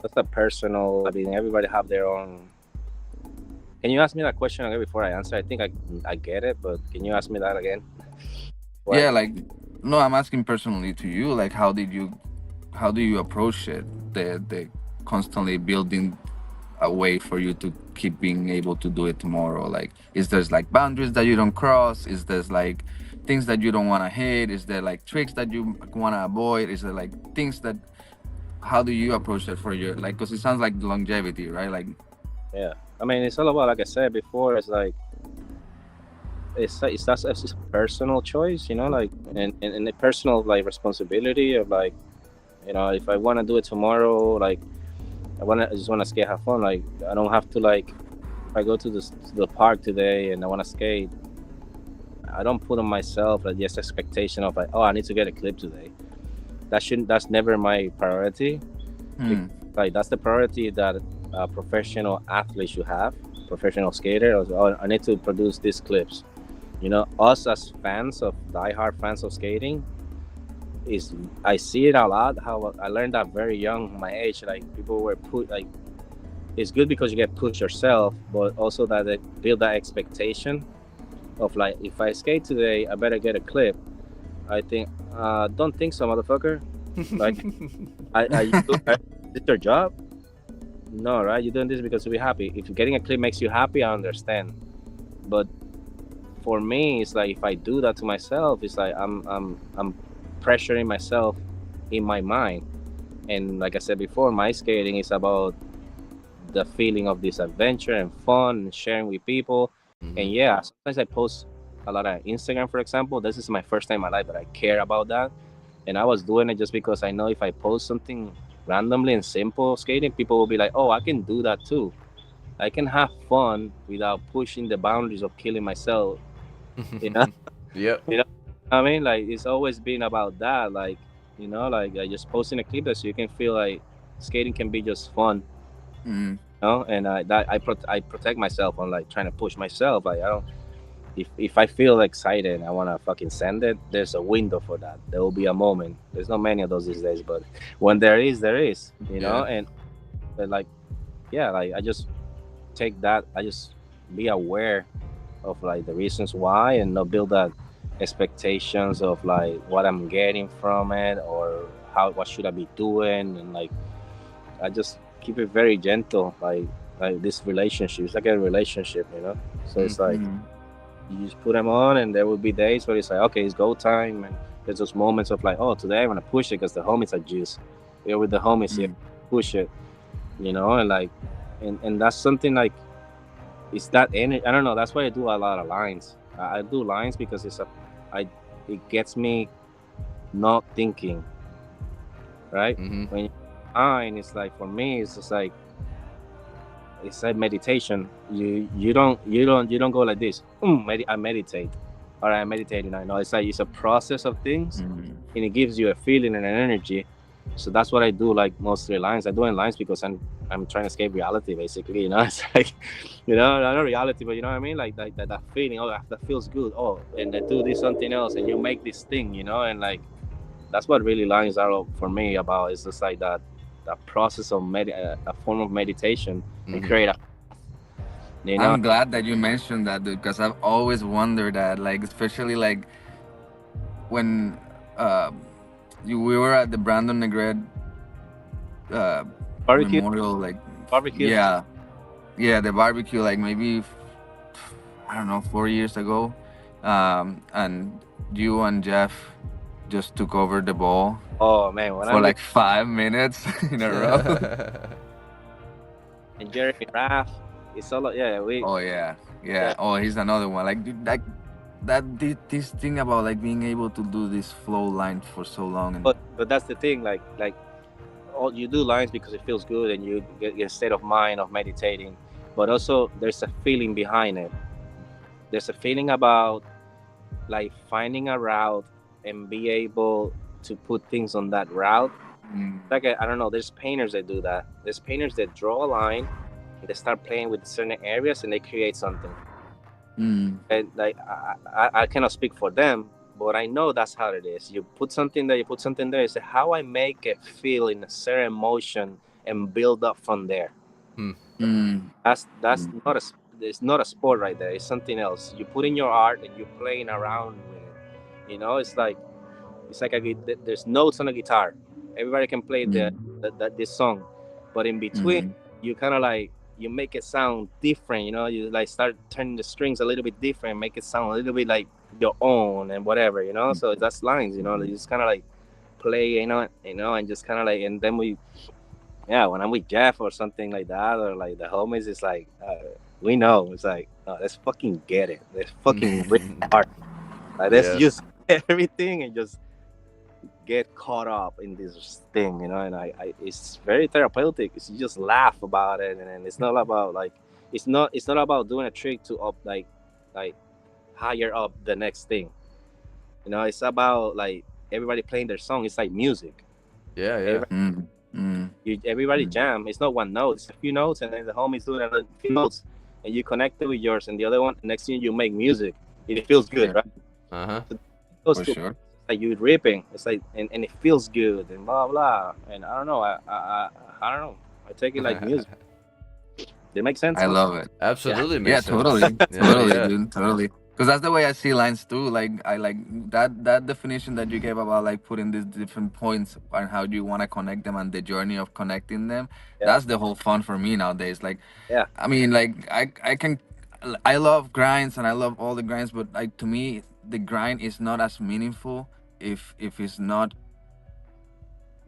that's a personal. I mean, everybody have their own. Can you ask me that question again before I answer? I think I get it, but can you ask me that again? Yeah, What? like no, I'm asking personally to you. Like how do you approach it? The constantly building a way for you to keep being able to do it tomorrow. Like is there's like boundaries that you don't cross? Is there's like things that you don't want to hit? Is there like tricks that you want to avoid? Is there like things that how do you approach it for your like because it sounds like longevity, right? Like Yeah. I mean, it's all about like I said before. It's like it's a personal choice, like and a personal like responsibility of like if I want to do it tomorrow, like I just want to skate, have fun. Like I don't have to like if I go to the park today and I want to skate, I don't put on myself like this expectation of like, oh, I need to get a clip today. That's never my priority. hmm, Like that's the priority that a professional athlete should have, professional skater. Oh, I need to produce these clips. Us as fans of diehard fans of skating, is I see it a lot. How I learned that very young, my age. Like people were put like it's good because you get pushed yourself, but also that they build that expectation of like if I skate today, I better get a clip. I think, don't think so, motherfucker. Like, is this your job? No, right? You're doing this because to be happy. If getting a clip makes you happy, I understand. But for me, it's like if I do that to myself, it's like I'm pressuring myself in my mind. And like I said before, my skating is about the feeling of this adventure and fun and sharing with people. And yeah, sometimes I post a lot on Instagram, for example. This is my first time in my life that I care about that. And I was doing it just because I know if I post something randomly and simple skating, people will be like, oh, I can do that too. I can have fun without pushing the boundaries of killing myself. You know, Yep. you know what I mean? Like it's always been about that. Like, like just posting a clip that so you can feel like skating can be just fun. hmm. And I protect myself on like trying to push myself. Like I don't if I feel excited and I want to fucking send it, there's a window for that. There will be a moment. There's not many of those these days, but when there is, there is. Yeah. And but like yeah, like I just take that. I just be aware of like the reasons why and not build that expectations of like what I'm getting from it, or what should I be doing, and like I just keep it very gentle, like this relationship. It's like a relationship, you know. So it's like Mm. you just put them on, and there will be days where it's like, okay, it's go time, and there's those moments of like, oh, today I'm gonna push it because the homies are juice. We're with the homies here, Mm. push it, you know, and like, and that's something like it's that energy. I don't know. That's why I do a lot of lines. I do lines because I it gets me not thinking, right? Mm-hmm. When you line, it's like for me, it's just like it's like meditation. You don't go like this. I meditate, or I meditate. You know, it's like it's a process of things, Mm. and it gives you a feeling and an energy. So that's what I do. Like mostly lines. I do in lines because I'm trying to escape reality, basically. You know, it's like, you know, not reality, but you know what I mean. Like that feeling. Oh, that feels good. Oh, and then do this something else, and you make this thing. You know, and like that's what really lines are for me about. It's just like that process of a form of meditation and Mm-hmm. create a, you know. I'm glad that you mentioned that, dude, because I've always wondered that, like, especially like when uh, we were at the Brandon Negret uh, Barbecue, memorial, like, barbecue. yeah, yeah, the barbecue, like maybe I don't know, 4 years ago, and you and Jeff just took over the ball Oh man, when for I'm with like 5 minutes in a row. and Jeremy Raff, it's all yeah we Oh yeah, yeah. yeah. Oh, here's another one. Like, dude, like this thing about like being able to do this flow line for so long, and But that's the thing, like all you do lines because it feels good and you get a state of mind of meditating, but also there's a feeling behind it. There's a feeling about like finding a route and be able to put things on that route. mm, Like I don't know, there's painters that do that. There's painters that draw a line and they start playing with certain areas and they create something. mm, And like I cannot speak for them, but I know that's how it is. You put something there, you put something there. It's how I make it feel in a certain emotion and build up from there. Hmm. mm, That's mm, not a it's not a sport right there. It's something else. You put in your art and you're playing around with it. You know, it's like there's notes on a guitar. Everybody can play mm, this song, but in between, mm, you kind of like you make it sound different. You know, you like start turning the strings a little bit different, make it sound a little bit like your own and whatever. You know, so that's lines. You know, you just kind of like play. And just kind of like, and then yeah, when I'm with Jeff or something like that, or like the homies, it's like we know. It's like, oh, let's fucking get it. Let's fucking rip hard. Like let's Yes. just everything and just get caught up in this thing, you know. And I it's very therapeutic. It's, you just laugh about it, and it's not about like it's not about doing a trick to up like higher up the next thing. You know, it's about like everybody playing their song. It's like music. Yeah, yeah. Everybody, mm, mm, everybody mm. jam. It's not one note. It's a few notes, and then the homies doing a few notes, and you connect it with yours, and the other one. And next thing you make music. It feels good, Yeah, right? Uh-huh. So those for two, sure. like you ripping. It's like and it feels good and blah blah. And I don't know. I don't know. I take it like music. Did it make sense, I man? love it. Yeah, Absolutely yeah, makes sense. totally, Yeah, totally, yeah. dude, totally. Because that's the way I see lines too. Like I like that definition that you gave about like putting these different points and how you want to connect them and the journey of connecting them. Yeah, That's the whole fun for me nowadays. Like, yeah, I mean, like I love grinds and I love all the grinds, but like to me, the grind is not as meaningful if it's not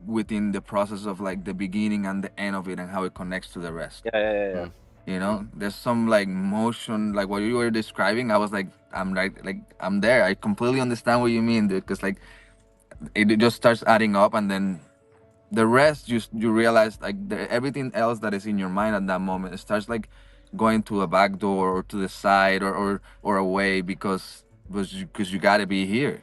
within the process of like the beginning and the end of it and how it connects to the rest. yeah. Hmm. You know, there's some like motion, like what you were describing. I was like, I'm right, like I'm there. I completely understand what you mean, dude. Because like it just starts adding up, and then the rest, you realize like everything else that is in your mind at that moment, it starts like going to a back door or to the side or away because you gotta be here.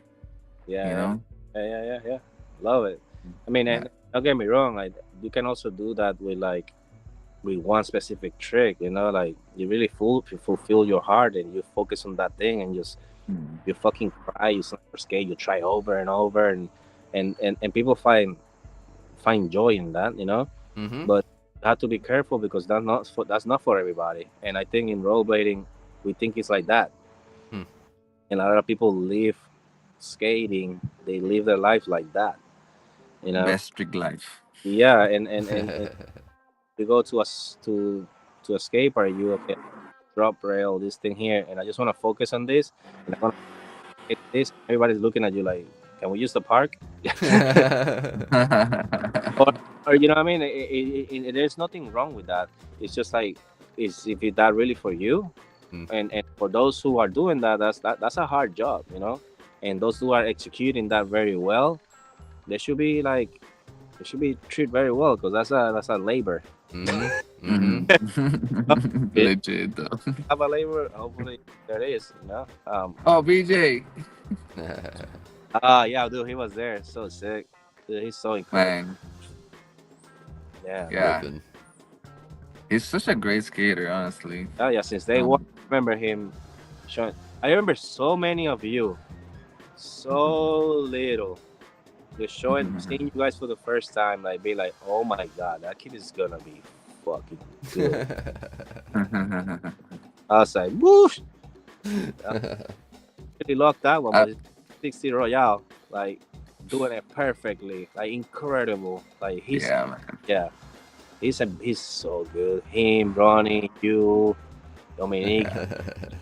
You Yeah, know. yeah. Love it. I mean, Yeah. and don't get me wrong. Like you can also do that with like with one specific trick. You know, like you really fulfill your heart and you focus on that thing and just Mm. you fucking cry. You never skate. You try over and over and people find joy in that. You know, Mm-hmm. but you have to be careful because that's not for everybody. And I think in rollerblading, we think it's like that. Hmm. And a lot of people live skating, they live their life like that, you know. Best strict life. Yeah, and you go to a skate park, you okay, drop rail, this thing here, and I just want to focus on this, and I want to hit this. Everybody's looking at you like, can we use the park? or, or you know what I mean? There's nothing wrong with that. It's just like, is if it's that really for you, Mm. and for those who are doing that, that's a hard job, you know. And those who are executing that very well, they should be like, they should be treated very well, because that's a labor. Mhm. Legit though. Have a labor. Hopefully there is, you know. Oh, BJ, Yeah, dude, he was there. So sick. Dude, he's so incredible. man, Yeah. yeah, Ripping. he's such a great skater, honestly. Oh yeah, since day Um, one, I remember him showing. I remember so many of you, so little, just showing, seeing you guys for the first time, like be like, oh my god, that kid is gonna be fucking good. I was like, whoosh. Really locked that one, but 60 Royale, like doing it perfectly, like incredible. Like yeah, man. yeah, he's so good. Him, Ronnie, you, Dominique,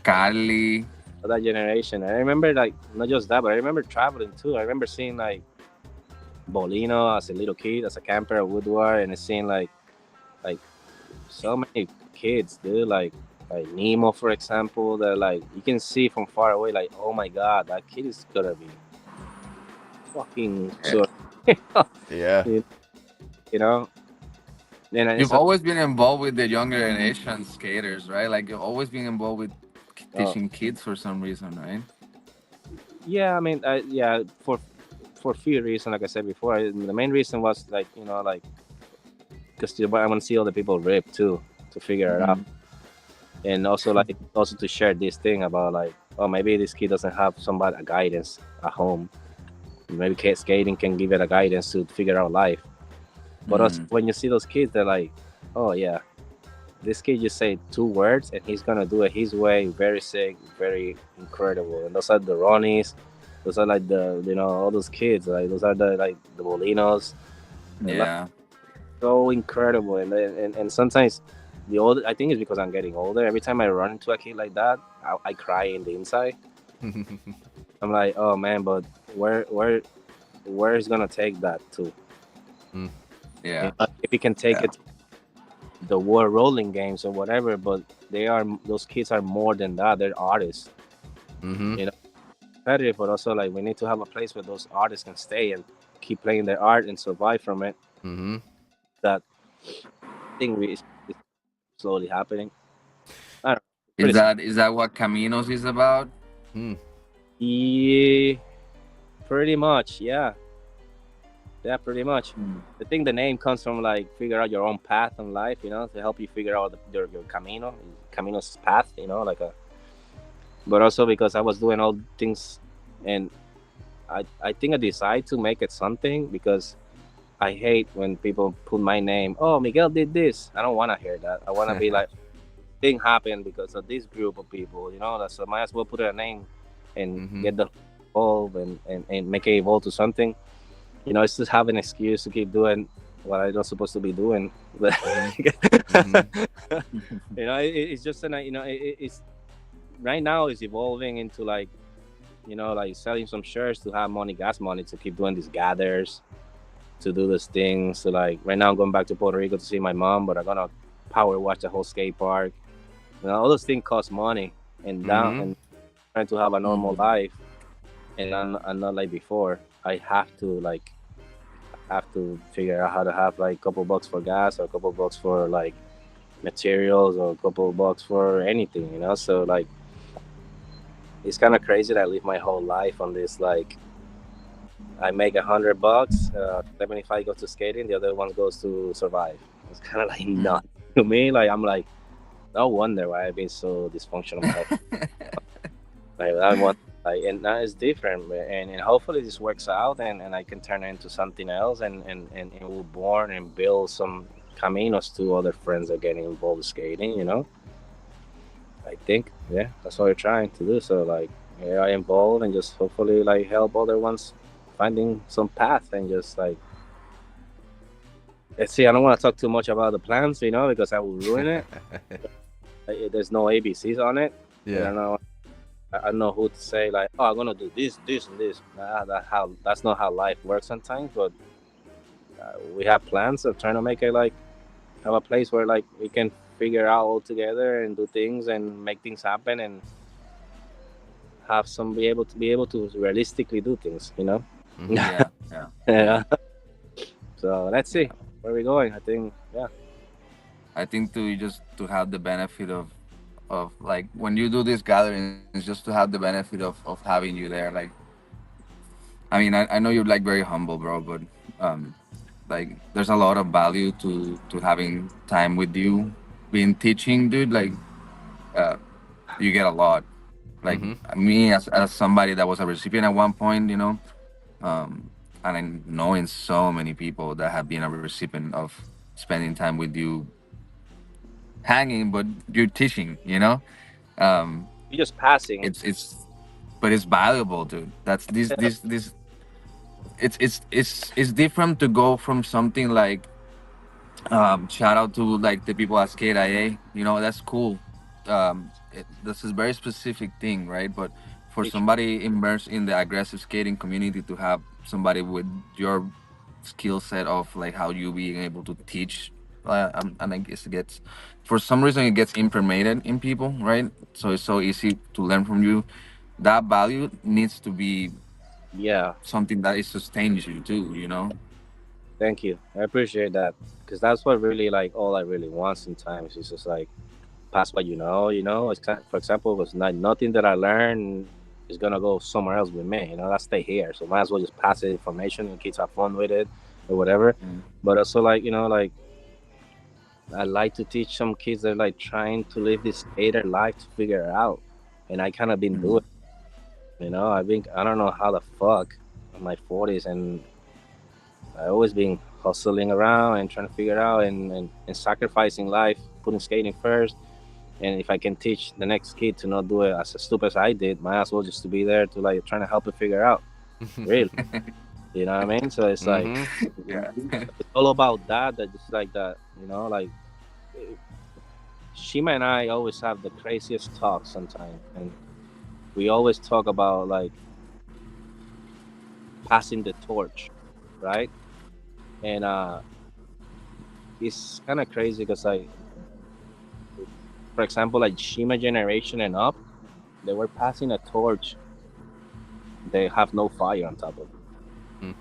Carly. that generation. I remember like not just that, but I remember traveling too. I remember seeing like Bolino as a little kid, as a camper at Woodward, and seeing like so many kids, dude. Like Nemo, for example, that like you can see from far away, like, oh my god, that kid is gonna be fucking so. Yeah. You know. And You've always been involved with the younger generation skaters, right? Like you've always been involved with teaching kids for some reason, right? yeah, I mean, yeah, for a few reasons, like I said before, the main reason was like, you know, like because I want to see other people rip too, to figure it out, and also like also to share this thing about like, oh, maybe this kid doesn't have somebody, a guidance at home. Maybe skating can give it a guidance to figure out life. But also when you see those kids, they're like, oh yeah, this kid just say 2 words and he's gonna do it his way, very sick, very incredible. And those are the Ronnies, those are like the, you know, all those kids, like those are the like the Molinos. Yeah. So incredible. And sometimes the older, I think it's because I'm getting older. Every time I run into a kid like that, I cry in the inside. I'm like, oh man, but where is gonna take that to? Yeah. If he can take it, the war rolling games or whatever, but those kids are more than that. They're artists. You know, competitive, but also like we need to have a place where those artists can stay and keep playing their art and survive from it. That thing is slowly happening. I don't know. Is that what Caminos is about? Yeah, pretty much. Yeah, pretty much. I think the name comes from like figure out your own path in life, you know, to help you figure out your Camino's path, you know, like a. But also because I was doing all things, and I think I decided to make it something because I hate when people put my name. Oh, Miguel did this. I don't want to hear that. I want to be like, thing happened because of this group of people, you know. So I might as well put a name and get the evolve and make it evolve to something. You know, it's just have an excuse to keep doing what I'm not supposed to be doing. But you know, it's just you know, it's right now it's evolving into like, you know, like selling some shirts to have money, gas money to keep doing these gathers, to do these things. So like right now I'm going back to Puerto Rico to see my mom, but I'm gonna power watch the whole skate park. You know, all those things cost money, and down and trying to have a normal life, and I'm not like before. I have to figure out how to have like a couple bucks for gas or a couple bucks for like materials or a couple bucks for anything, you know. So like it's kind of crazy that I live my whole life on this. Like I make $100, 75 goes to skating, the other one goes to survive. It's kind of like nuts to me. Like I'm like, no wonder why I've been so dysfunctional. Like I want. And now it's different, and hopefully this works out, and I can turn it into something else, and we'll born and build some caminos to other friends that are getting involved in skating, you know. I think, yeah, that's what we're trying to do. So like, I involved and just hopefully like help other ones finding some path and just like let's see. I don't want to talk too much about the plans, because I will ruin it. There's no ABCs on it. And Yeah. I don't know who to say like, oh, I'm gonna do this, this, and this. That's not how life works sometimes. But we have plans of trying to make it like have a place where like we can figure out all together and do things and make things happen and have some be able to realistically do things. Hmm. Yeah, yeah. Yeah. So let's see where we're going. I think yeah. I think to have the benefit of like when you do these gatherings, just to have the benefit of having you there. Like, I mean, I know you're like very humble, bro, but um, like there's a lot of value to having time with you, being teaching, dude. Like, uh, you get a lot. Like Hmm. me as somebody that was a recipient at one point, um, and I knowing so many people that have been a recipient of spending time with you, hanging, but you're teaching. Um, You're just passing. it's but it's valuable, dude. That's this. It's different to go from something like shout out to like the people at Skate IA. That's cool. This is a very specific thing, right? But for somebody immersed in the aggressive skating community to have somebody with your skill set of like how you being able to teach, and I guess it gets, for some reason, it gets impregnated in people, right? So it's so easy to learn from you. That value needs to be Yeah. something that it sustains you too. Thank you. I appreciate that because that's what really like all I really want. Sometimes it's just like pass what you know. It's for example, it was not nothing that I learned is gonna go somewhere else with me. I stay here, so might as well just pass the information and kids have fun with it or whatever. Mm. But also like I like to teach some kids that are like trying to live this skater life to figure it out, and I kind of been Mm. doing. I don't know how the fuck in my 40s and I always been hustling around and trying to figure it out and sacrificing life, putting skating first. And if I can teach the next kid to not do it as stupid as I did, might as well just to be there to like trying to help it figure out. Really, you know what I mean? So it's like Hmm. Yeah. it's all about that. That just like that, like Shima and I always have the craziest talks sometimes, and we always talk about like passing the torch, right? And it's kind of crazy because like, for example, like Shima generation and up, they were passing a torch. They have no fire on top of it.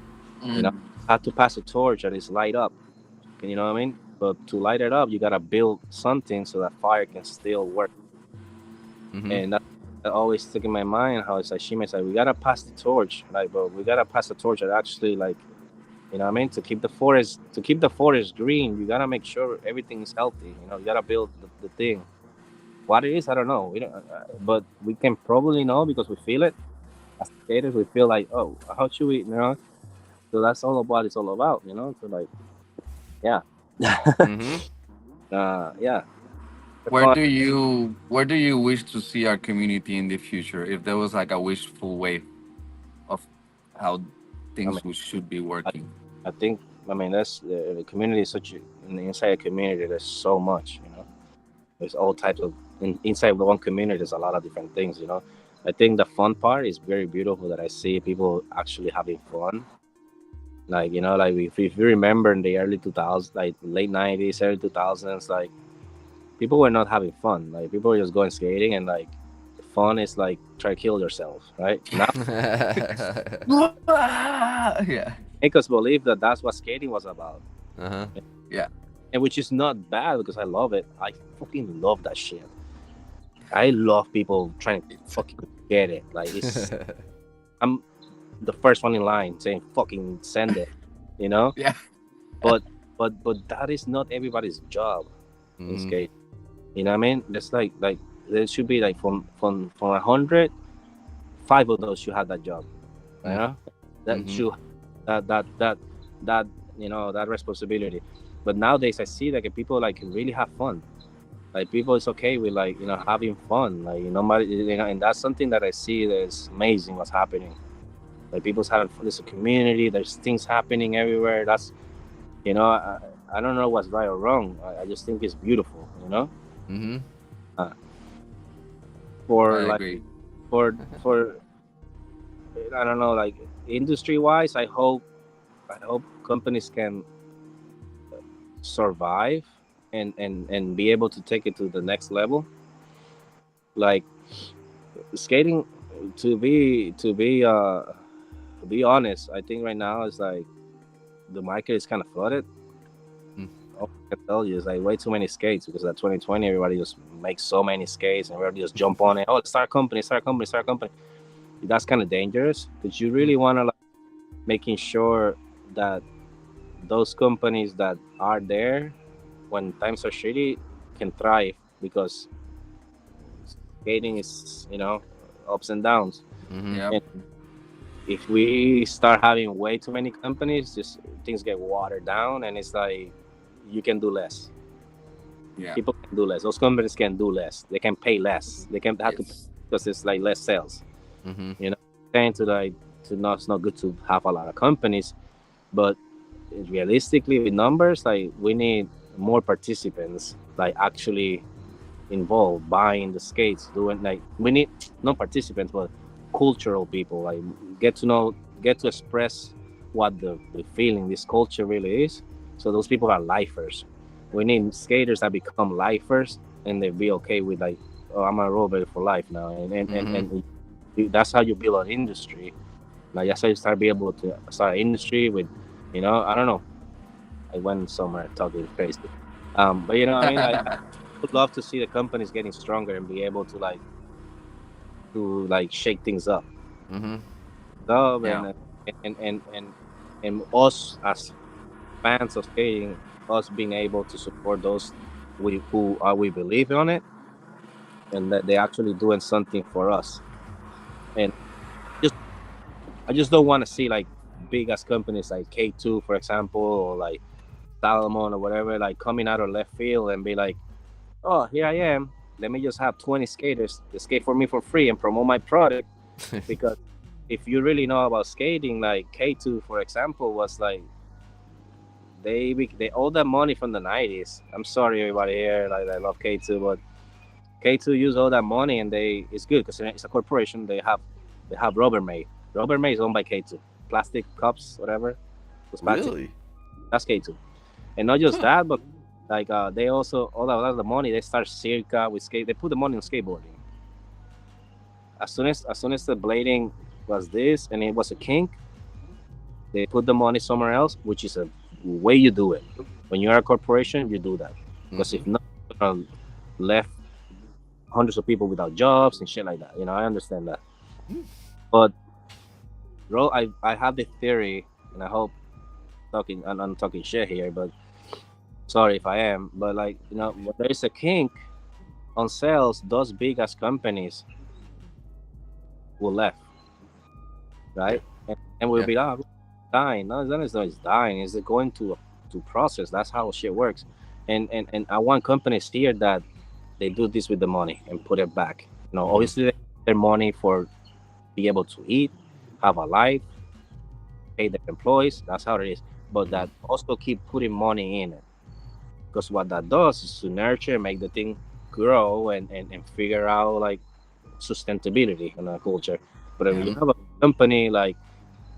You know, Mm. have to pass a torch and it's light up. You know what I mean? But to light it up, you gotta build something so that fire can still work. Hmm. And that always stuck in my mind. How it's like Shima's like, we gotta pass the torch, like, but we gotta pass the torch that actually like, you know what I mean? To keep the forest green, you gotta make sure everything is healthy. You gotta build the thing. What it is, I don't know. We don't, but we can probably know because we feel it. As skaters, we feel like, oh, how should we, So that's all about it's all about. So like, yeah, Hmm. yeah. Where do you wish to see our community in the future? If there was like a wishful way of how I mean, things should be I, working. I think, I mean, that's the community is such in the inside a community. There's so much. There's all types of inside the one community. There's a lot of different things. I think the fun part is very beautiful that I see people actually having fun. Like if you remember in the early 2000s, like late 90s, early 2000s, like people were not having fun. Like people were just going skating and like fun is like try to kill yourself, right? Now Yeah. make us believe that that's what skating was about, Uh-huh. Yeah. and which is not bad because I love it. I fucking love that shit. I love people trying to fucking get it. Like I'm the first one in line saying fucking send it, you know. Yeah. But but that is not everybody's job in Mhm. skate. You know what I mean? There's like there should be like from 100, 5 of those should have that job. You know, that Mhm. should that that that responsibility. But nowadays I see that people like can really have fun. Like people is okay with like having fun. Like nobody, and that's something that I see that is amazing. What's happening? Like people's having fun. There's a community. There's things happening everywhere. That's I don't know what's right or wrong. I just think it's beautiful. Mm-hmm. Uh, I for like agree. for I don't know, like industry wise, I hope companies can survive and be able to take it to the next level. Like skating, to be honest, I think right now is like the market is kind of flooded. Mm. All I can tell you is like way too many skates because at 2020 everybody just makes so many skates and everybody just jump on it. Oh, start a company, start a company, start a company. That's kind of dangerous because you really want to like making sure that those companies that are there when times are shitty can thrive because skating is ups and downs. Mm-hmm. Yep. And if we start having way too many companies, just things get watered down, and it's like you can do less. Yeah. People can do less. Those companies can do less. They can pay less. They can have to Yes. because it's like less sales. Mm-hmm. You know, saying to like to not it's not good to have a lot of companies, but realistically with numbers, like we need more participants, like actually involved, buying the skates, doing like we need not participants, but cultural people, like get to know, get to express what the feeling, this culture really is. So those people are lifers. We need skaters that become lifers, and they be okay with like, oh, I'm a robot for life now, Mm-hmm. that's how you build an industry. Like that's how you start be able to start an industry with, I don't know. I went somewhere talking crazy. But you know what I mean? I would love to see the companies getting stronger and be able to shake things up. Mm-hmm. So Yeah. and us as fans of skating, us being able to support those we believe on it and that they're actually doing something for us. And just I just don't want to see like big ass companies like K2 for example or like Salomon or whatever like coming out of left field and be like, oh, here I am. Let me just have 20 skaters to skate for me for free and promote my product. Because if you really know about skating, like K2, for example, was like they owe that money from the 90s. I'm sorry, everybody here. Like I love K2, but K2 use all that money and it's good because it's a corporation. They have Rubbermaid. Rubbermaid is owned by K2. Plastic cups, whatever. Those plastic. Really? That's K2. And not just Huh. that, but like they also all that, of the money they start circa with skate. They put the money on skateboarding. As soon as the blading was this and it was a kink, they put the money somewhere else, which is a way you do it. When you are a corporation, you do that because Mm-hmm. if not, you're gonna left hundreds of people without jobs and shit like that. I understand that, but bro, I have the theory, and I hope I'm talking shit here, but sorry if I am. But like when there is a kink on sales, those big ass companies will left, Yeah. right? And we'll Yeah. be dying. No, it's dying. It's going to process. That's how shit works. And I want companies here that they do this with the money and put it back. Mm-hmm. Obviously they get their money for be able to eat, have a life, pay their employees. That's how it is. But Mm-hmm. that also keep putting money in it because what that does is to nurture, make the thing grow, and figure out like sustainability in a culture. But when you Mm-hmm. have a company like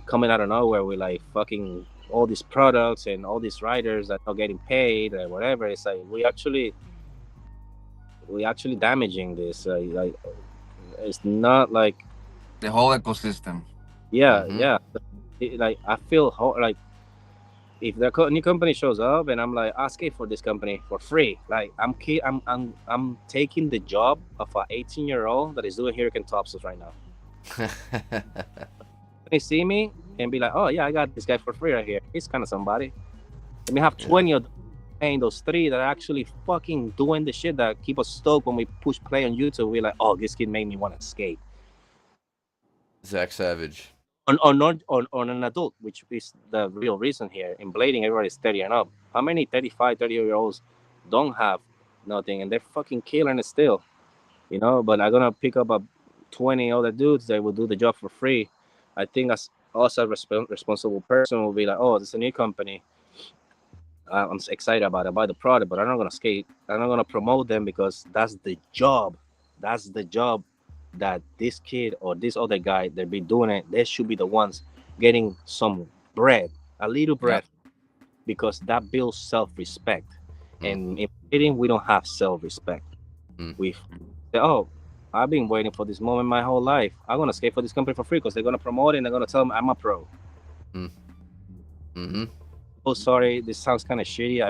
coming out of nowhere with like fucking all these products and all these riders that are not getting paid or whatever, it's like we actually damaging this. Like it's not like The whole ecosystem. yeah, Mm-hmm. yeah. Like I feel like if the new company shows up and I'm like asking for this company for free, like I'm taking the job of an 18-year-old that is doing hurricane topses right now. They see me and be like, oh yeah, I got this guy for free right here. He's kind of somebody. Let me have Yeah. 20 of them paying those three that are actually fucking doing the shit that keep us stoked when we push play on YouTube. We're like, oh, this kid made me want to skate. Zach Savage. On an adult, which is the real reason here. In blading, everybody's 30 and up. How many 35, 30-year-olds don't have nothing, and they're fucking killing it still, you know. But I'm gonna pick up a 20 other dudes that will do the job for free. I think as us a responsible person will be like, oh, this is a new company. I'm excited about it, about the product, but I'm not gonna skate. I'm not gonna promote them because that's the job. That's the job that this kid or this other guy that be doing it. They should be the ones getting some bread, a little Yeah. bread, because that builds self-respect. Mm. And in skating, we don't have self-respect. Mm. We say, oh, I've been waiting for this moment my whole life. I'm gonna skate for this company for free because they're gonna promote it and they're gonna tell them I'm a pro. Mm. Mm-hmm. Oh, sorry, this sounds kind of shitty.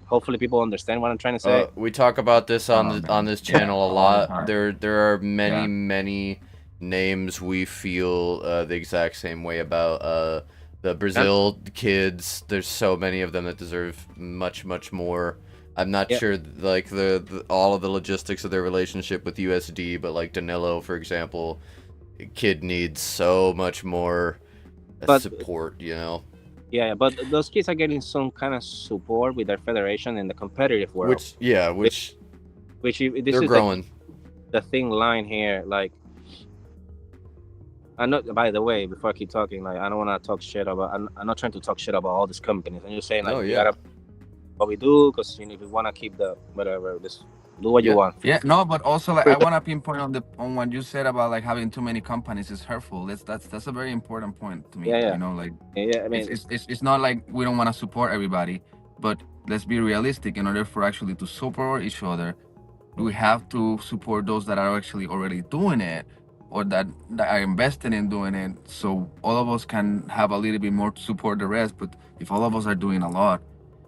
Hopefully, people understand what I'm trying to say. We talk about this on Oh, on man. this Yeah, channel a all the lot. time. There are many Yeah. many names we feel the exact same way about. The Brazil kids. There's so many of them that deserve much more. I'm not Yeah. sure like the all of the logistics of their relationship with USD, but like Danilo, for example, kid needs so much more But support. You know, yeah, but those kids are getting some kind of support with their federation in the competitive world. which Which this they're is growing. the thin line here. Like, I'm not. By the way, before I keep talking, like I don't want to talk shit about. I'm not trying to talk shit about all these companies. I'm just saying like Oh, we yeah. gotta what we do because if we want to keep the whatever, just do what you Yeah. want. Yeah, no, but also like I want to pinpoint on what you said about like having too many companies is hurtful. That's a very important point to me. Yeah, yeah, You know, like yeah. I it's mean, it's not like we don't want to support everybody, but let's be realistic. In order for actually to support each other, we have to support those that are actually already doing it or that are invested in doing it. So all of us can have a little bit more to support the rest. But if all of us are doing a lot,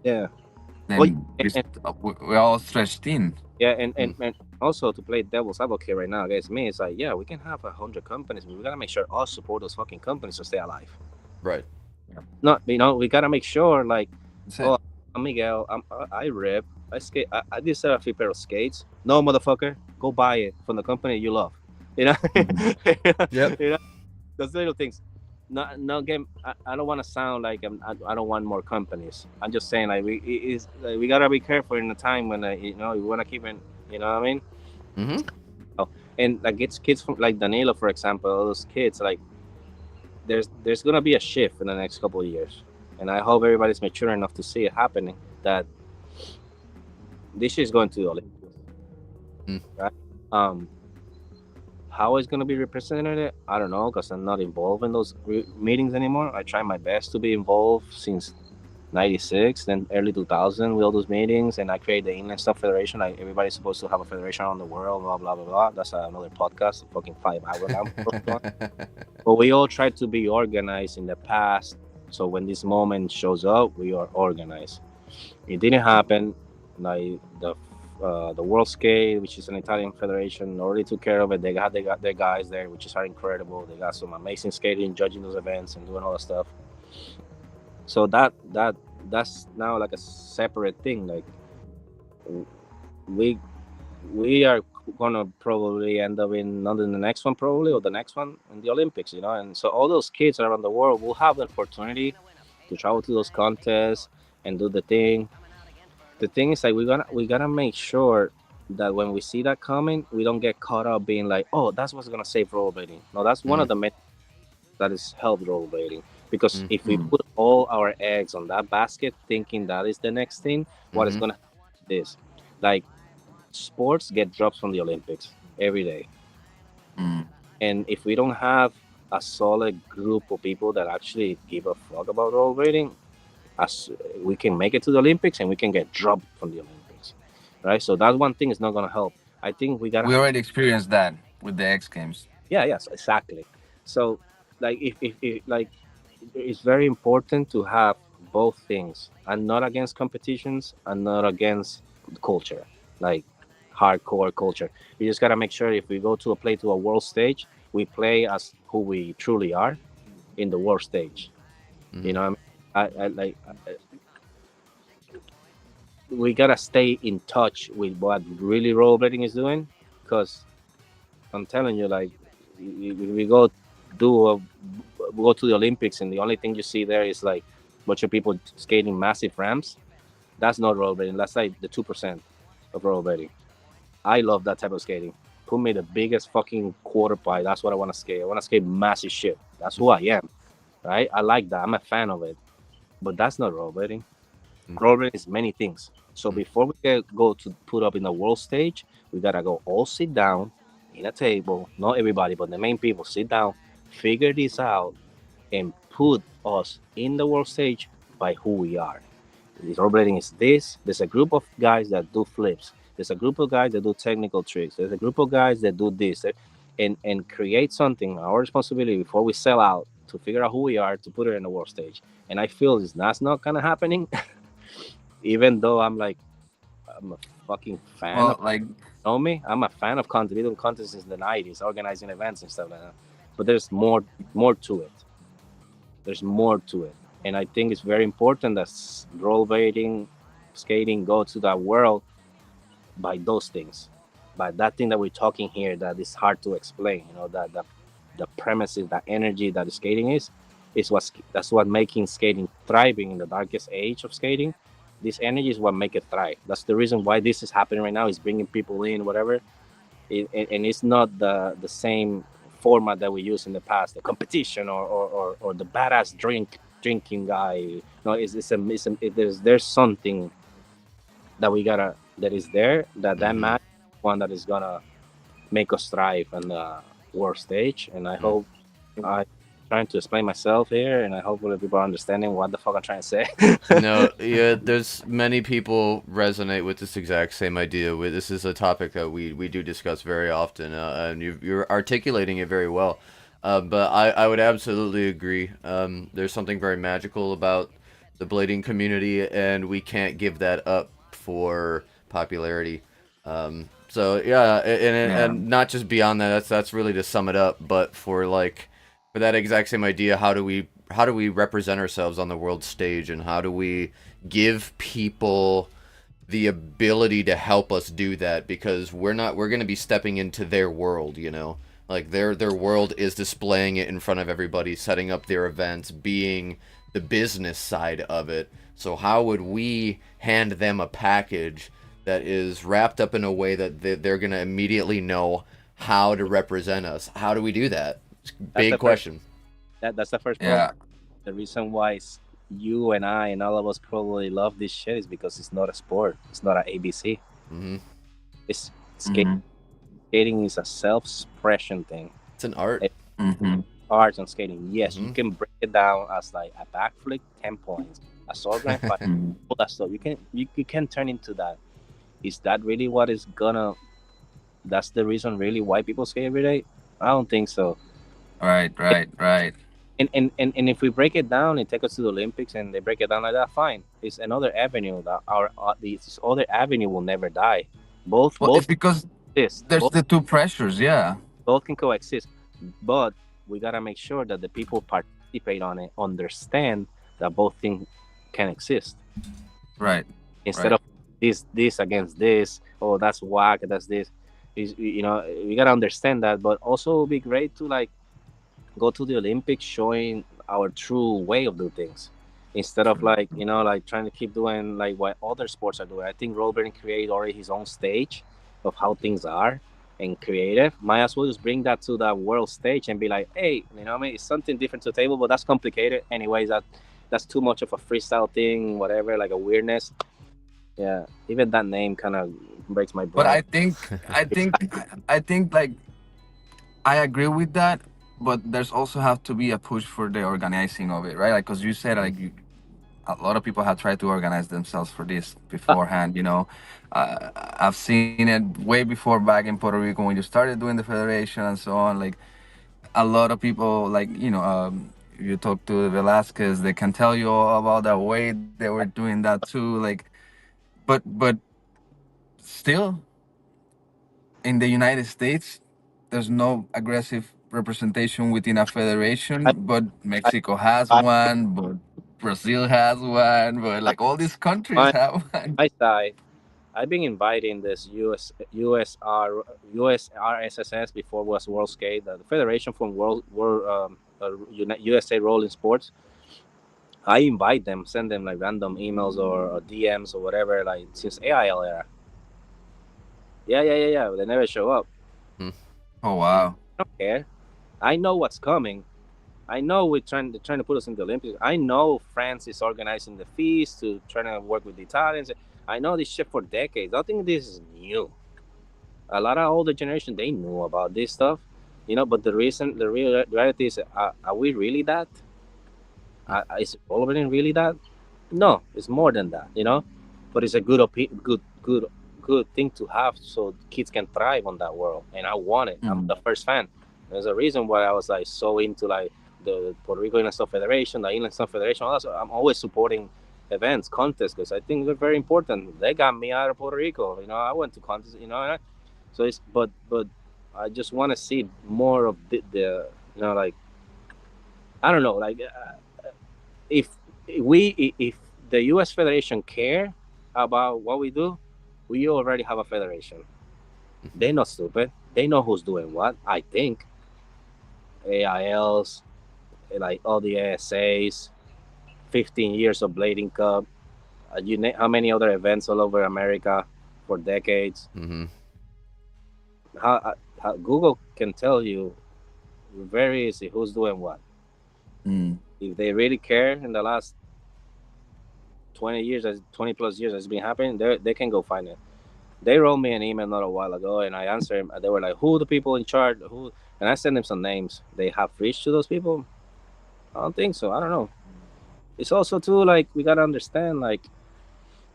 yeah. Well, then and, we're all stretched thin. yeah, and, Mm. and also to play devil's advocate right now, guys. Me, it's like yeah, we can have 100 companies, but we gotta make sure us support those fucking companies to stay alive. Right. Not we gotta make sure like That's it. oh, I'm Miguel, I rip, I skate, I did sell a few pair of skates. No, motherfucker, go buy it from the company you love. You know, Yep. you know those little things. No game. I don't want to sound like I don't want more companies. I'm just saying like we gotta be careful in the time when we want to keep it. You know what I mean? Mm-hmm. Oh, and like it's kids from like Danilo, for example, all those kids like there's gonna be a shift in the next couple of years, and I hope everybody's mature enough to see it happening. That this is going to the Olympics, Mm. right? How it's gonna be represented, I don't know, because I'm not involved in those meetings anymore. I try my best to be involved since '96, then early 2000 with all those meetings, and I created the Inline Stuff Federation. Like everybody's supposed to have a federation around the world, blah blah blah blah. That's another podcast, fucking 5 hour long. But we all try to be organized in the past, so when this moment shows up, we are organized. It didn't happen. Like the World Skate, which is an Italian federation, already took care of it. They got their guys there, which is incredible. They got some amazing skating, judging those events and doing all that stuff. So that's now like a separate thing. Like we we are gonna probably end up in not in the next one probably or the next one in the Olympics, you know. And so all those kids around the world will have the opportunity to travel to those contests and do the thing. The thing is like we gotta make sure that when we see that coming, we don't get caught up being like, oh, that's what's gonna save rollerblading. No, that's one of the main that is help rollerblading. Because if we put all our eggs on that basket, thinking that is the next thing, what is gonna happen is like sports get dropped from the Olympics every day. And if we don't have a solid group of people that actually give a fuck about rollerblading, as we can make it to the Olympics and we can get dropped from the Olympics, right? So that one thing is not gonna help. I think we gotta. We already experienced that with the X Games. Yeah, yes, exactly. So, like, if like, it's very important to have both things. I'm not against competitions. I'm not against culture, like hardcore culture. We just gotta make sure if we go to a world stage, we play as who we truly are in the world stage. You know, what I mean? We gotta stay in touch with what really rollerblading is doing, because I'm telling you, like, we go to the Olympics and the only thing you see there is like a bunch of people skating massive ramps. That's not rollerblading. That's like the 2%. of rollerblading. I love that type of skating. Put me the biggest fucking quarter pipe. That's what I want to skate. I want to skate massive shit. That's who I am, right? I like that. I'm a fan of it. But that's not rollerblading. Rollerblading is many things. So before we go to put up in the world stage, we gotta go all sit down in a table. Not everybody, but the main people sit down, figure this out, and put us in the world stage by who we are. This rollerblading is this. There's a group of guys that do flips. There's a group of guys that do technical tricks. There's a group of guys that do this, and create something. Our responsibility before we sell out to figure out who we are to put it in the world stage. And I feel that's not kind of happening. Even though I'm a fucking fan Well, of, like, know me, I'm a fan of content, little contests since the 90s, organizing events and stuff like that. But there's more to it. There's more to it. And I think it's very important that rollerblading, skating go to that world by those things. By that thing that we're talking here that is hard to explain, that the premises, that energy that skating is that's what making skating thriving in the darkest age of skating. This energy is what make it thrive. That's the reason why this is happening right now, is bringing people in, whatever. And it's not the same format that we used in the past, the competition or the badass drinking guy. No, there's something that we gotta that is there that match one that is gonna make us thrive on the world stage. And I hope I'm trying to explain myself here, and I hope people are understanding what the fuck I'm trying to say. No, yeah, there's many people resonate with this exact same idea. This is a topic that we do discuss very often, and you're articulating it very well. But I would absolutely agree. There's something very magical about the blading community, and we can't give that up for popularity. So yeah, and not just beyond that. That's really to sum it up. But for that exact same idea, how do we represent ourselves on the world stage, and how do we give people the ability to help us do that? Because we're going to be stepping into their world, like their world is displaying it in front of everybody, setting up their events, being the business side of it. So how would we hand them a package that is wrapped up in a way that they're going to immediately know how to represent us? How do we do that? Big question. That's the first yeah. problem. The reason why you and I and all of us probably love this shit is because it's not a sport. It's not an ABC. It's skating. Skating is a self-expression thing. It's an art. Arts on skating. Yes, you can break it down as like a backflip, 10 points, a sword grind, 5, all that stuff. You can turn into that. Is that really what is gonna? That's the reason really why people skate every day? I don't think so. Right. And if we break it down and take us to the Olympics and they break it down like that, fine. It's another avenue that this other avenue will never die. Both It's because there's the two pressures. Yeah. Both can coexist, but we gotta make sure that the people participate on it understand that both things can exist. Right. Instead of this against this, oh that's whack, that's this. We gotta understand that, but also it would be great to go to the Olympics showing our true way of doing things, instead of trying to keep doing what other sports are doing. I think Rollerblading created already his own stage of how things are and creative. Might as well just bring that to the world stage and be like, hey, it's something different to the table, but that's complicated. Anyways, that's too much of a freestyle thing, whatever, like a weirdness. Yeah, even that name kind of breaks my brain. But I think I agree with that, but there's also have to be a push for the organizing of it, right? Because you said a lot of people have tried to organize themselves for this beforehand. I've seen it way before back in Puerto Rico when you started doing the federation and so on. A lot of people, you talk to Velasquez, they can tell you all about the way they were doing that too. But still, in the United States, there's no aggressive representation within a federation. But Mexico has one, but Brazil has one, but all these countries have one. My side, I've been inviting this USRSS before it was World Skate, the Federation from USA Rolling Sports. I invite them, send them random emails or DMs or whatever, since AIL era. Yeah. They never show up. Oh wow. I don't care. I know what's coming. I know they're trying to put us in the Olympics. I know France is organizing the feast to trying to work with the Italians. I know this shit for decades. I don't think this is new. A lot of older generation they knew about this stuff, But the real reality is, are we really that? Is rollerblading really that? No, it's more than that, But it's a good thing to have, so kids can thrive on that world. And I want it. I'm the first fan. There's a reason why I was like so into like the Puerto Rico Inline Stuff Federation, the Inline Stuff Federation. Also, I'm always supporting events, contests, because I think they're very important. They got me out of Puerto Rico. I went to contests. So it's but I just want to see more of the like I don't know, like if if the U.S. Federation care about what we do, we already have a federation. They're not stupid. They know who's doing what. I think AILs, like all the ASAs, 15 years of Blading Cup. How many other events all over America for decades? Mm-hmm. How Google can tell you very easy who's doing what. If they really care in the last 20 plus years that's been happening, they can go find it. They wrote me an email not a while ago, and I answered them. They were like, "Who are the people in charge? Who?" And I sent them some names. They have reached to those people. I don't think so. I don't know. It's also too like we gotta understand like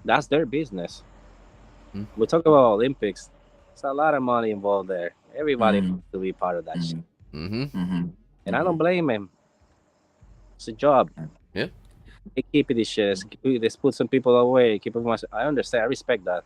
that's their business. We talk about Olympics. There's a lot of money involved there. Everybody wants to be part of that shit, and I don't blame them. It's a job. Yeah. They keep this shit. They put some people away. Keep it. I understand. I respect that.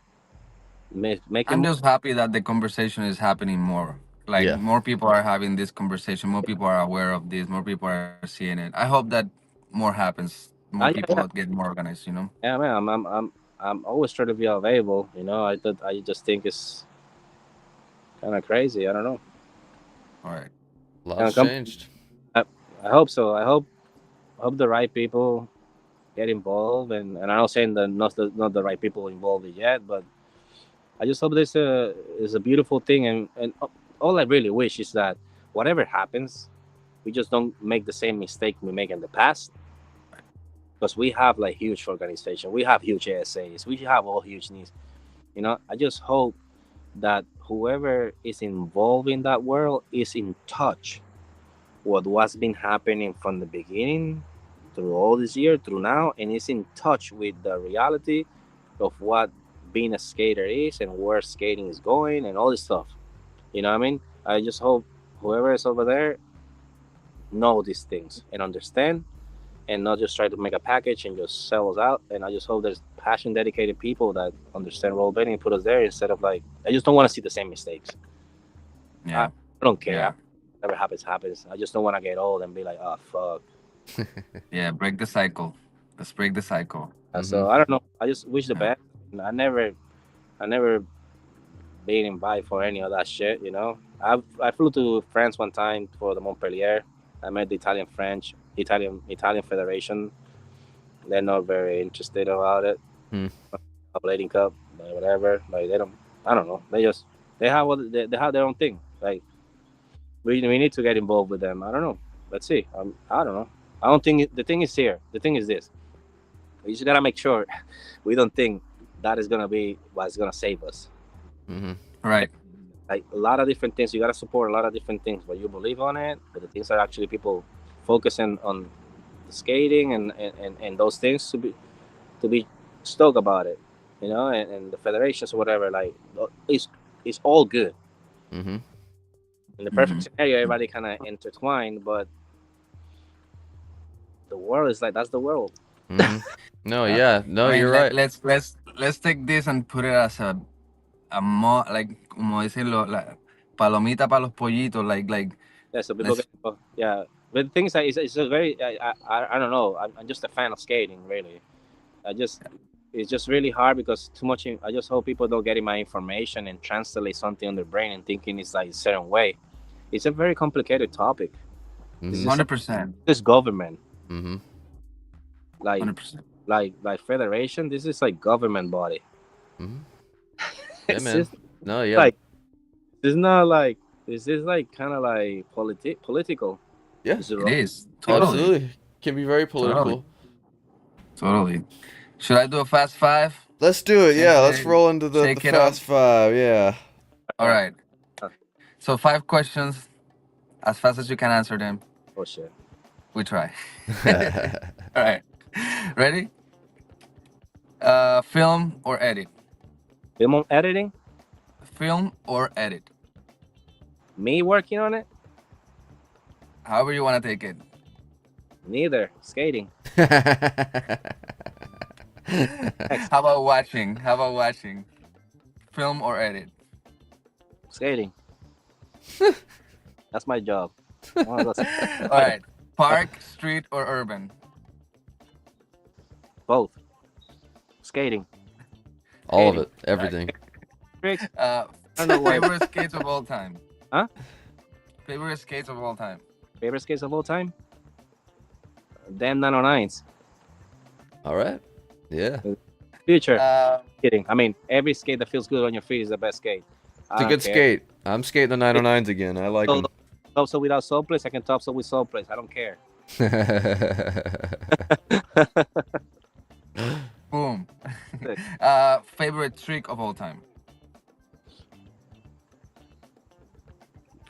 I'm just happy that the conversation is happening more. Like Yeah. more people are having this conversation, more people are aware of this, more people are seeing it. I hope that more happens, more people Yeah. get more organized. Yeah, man. I'm always trying to be available. I just think it's kind of crazy. I don't know. All right. Lots changed. I hope so. I hope the right people get involved, and I'm not saying that not the right people involved yet, but I just hope this is a beautiful thing, and all I really wish is that whatever happens, we just don't make the same mistake we make in the past, because we have like huge organization, we have huge ASAs, we have all huge needs. I just hope that whoever is involved in that world is in touch with what's been happening from the beginning through all this year through now, and is in touch with the reality of what being a skater is and where skating is going and all this stuff. You know what I mean? I just hope whoever is over there know these things and understand, and not just try to make a package and just sell us out. And I just hope there's passion, dedicated people that understand role betting and put us there, instead of like, I just don't want to see the same mistakes. Yeah. I don't care. Yeah. Whatever happens. I just don't want to get old and be like, oh fuck. Yeah, break the cycle. Let's break the cycle. So I don't know. I just wish the best. I never been invited for any of that shit. I flew to France one time for the Montpellier. I met the Italian Federation. They're not very interested about it. A blading cup, whatever. Like they don't. I don't know. They have their own thing. Like we need to get involved with them. I don't know. Let's see. I don't know. I don't think the thing is here. The thing is this. We just gotta make sure we don't think that is gonna be what's gonna save us. Right. Like a lot of different things. You gotta support a lot of different things, but you believe on it. But the things are actually people focusing on the skating and those things to be stoked about it, and the federations or whatever. Like it's all good. In the perfect scenario, everybody kind of intertwined, but the world is like that's the world. No, yeah, no, I mean, you're right. Let's take this and put it as a like como dicen la palomita para los pollitos, like Yeah, so people yeah. But the thing is that it's a very I don't know. I'm just a fan of skating, really. It's just really hard because too much. I just hope people don't get in my information and translate something on their brain and thinking it's like a certain way. It's a very complicated topic. 100%. This government, like 100%. like federation. This is like government body. Yeah, man. No, yeah. Like, it's not like, is this like kind of like political? Yeah, Is it It wrong? is totally, absolutely. Can be very political. totally. Should I do a fast five? Let's do it. Yeah, let's Gente, roll into the shake it up. fast five. Yeah. All right. So 5 questions, as fast as you can answer them. Oh shit. We try. All right. Ready? Film or edit? Film on editing? Film or edit? Me working on it? However you want to take it. Neither. Skating. How about watching? How about watching? Film or edit? Skating. That's my job. Oh, that's All right. Park, street, or urban? both. Skating. All of it. Everything. Tricks. Uh, I don't know why. favorite skates of all time? Huh? Favorite skates of all time? Favorite skates of all time? Damn 909s. All right. Yeah. Future. Uh, Kidding. I mean, every skate that feels good on your feet is the best skate. It's a good skate. I'm skating the 909s again. I like them. Topsoil without soul place, I can topsoil with soul place. I don't care. boom. Favorite trick of all time?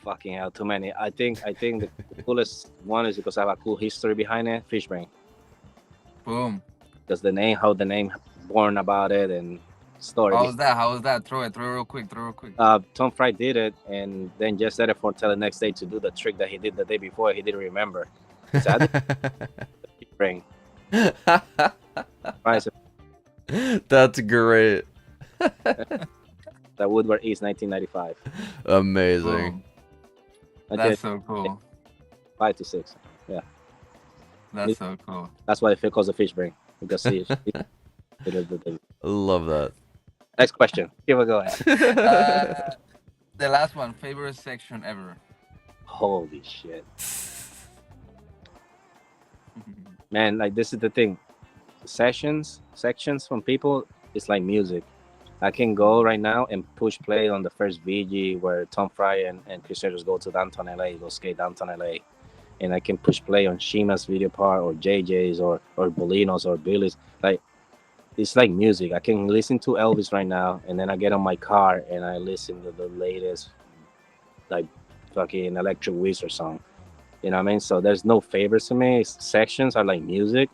Fucking hell, too many. I think the coolest one is because I have a cool history behind it. Fish brain. Boom. Because how the name born about it and story. How was that? How was that? Throw it real quick. Throw it real quick. Tom Fry did it and then just set it for until the next day to do the trick that he did the day before. He didn't remember. So I fish brain. Right, so That's great. that Woodward East 1995. Amazing. Boom. I That's did so cool. 5 to 6. That's so cool. That's why it calls a fish brain. Because he Love that. Next question. Give a go ahead. The last one. Favorite section ever? Holy shit. Man, like this is the thing. Sections from people, it's like music. I can go right now and push play on the first VG where Tom Fry and Chris Edwards go to downtown LA, go skate downtown LA. And I can push play on Shima's video part or JJ's or Bolino's or Billy's. Like it's like music. I can listen to Elvis right now and then I get on my car and I listen to the latest like fucking Electric Wizard song. You know what I mean? So there's no favorites to me. Sections are like music.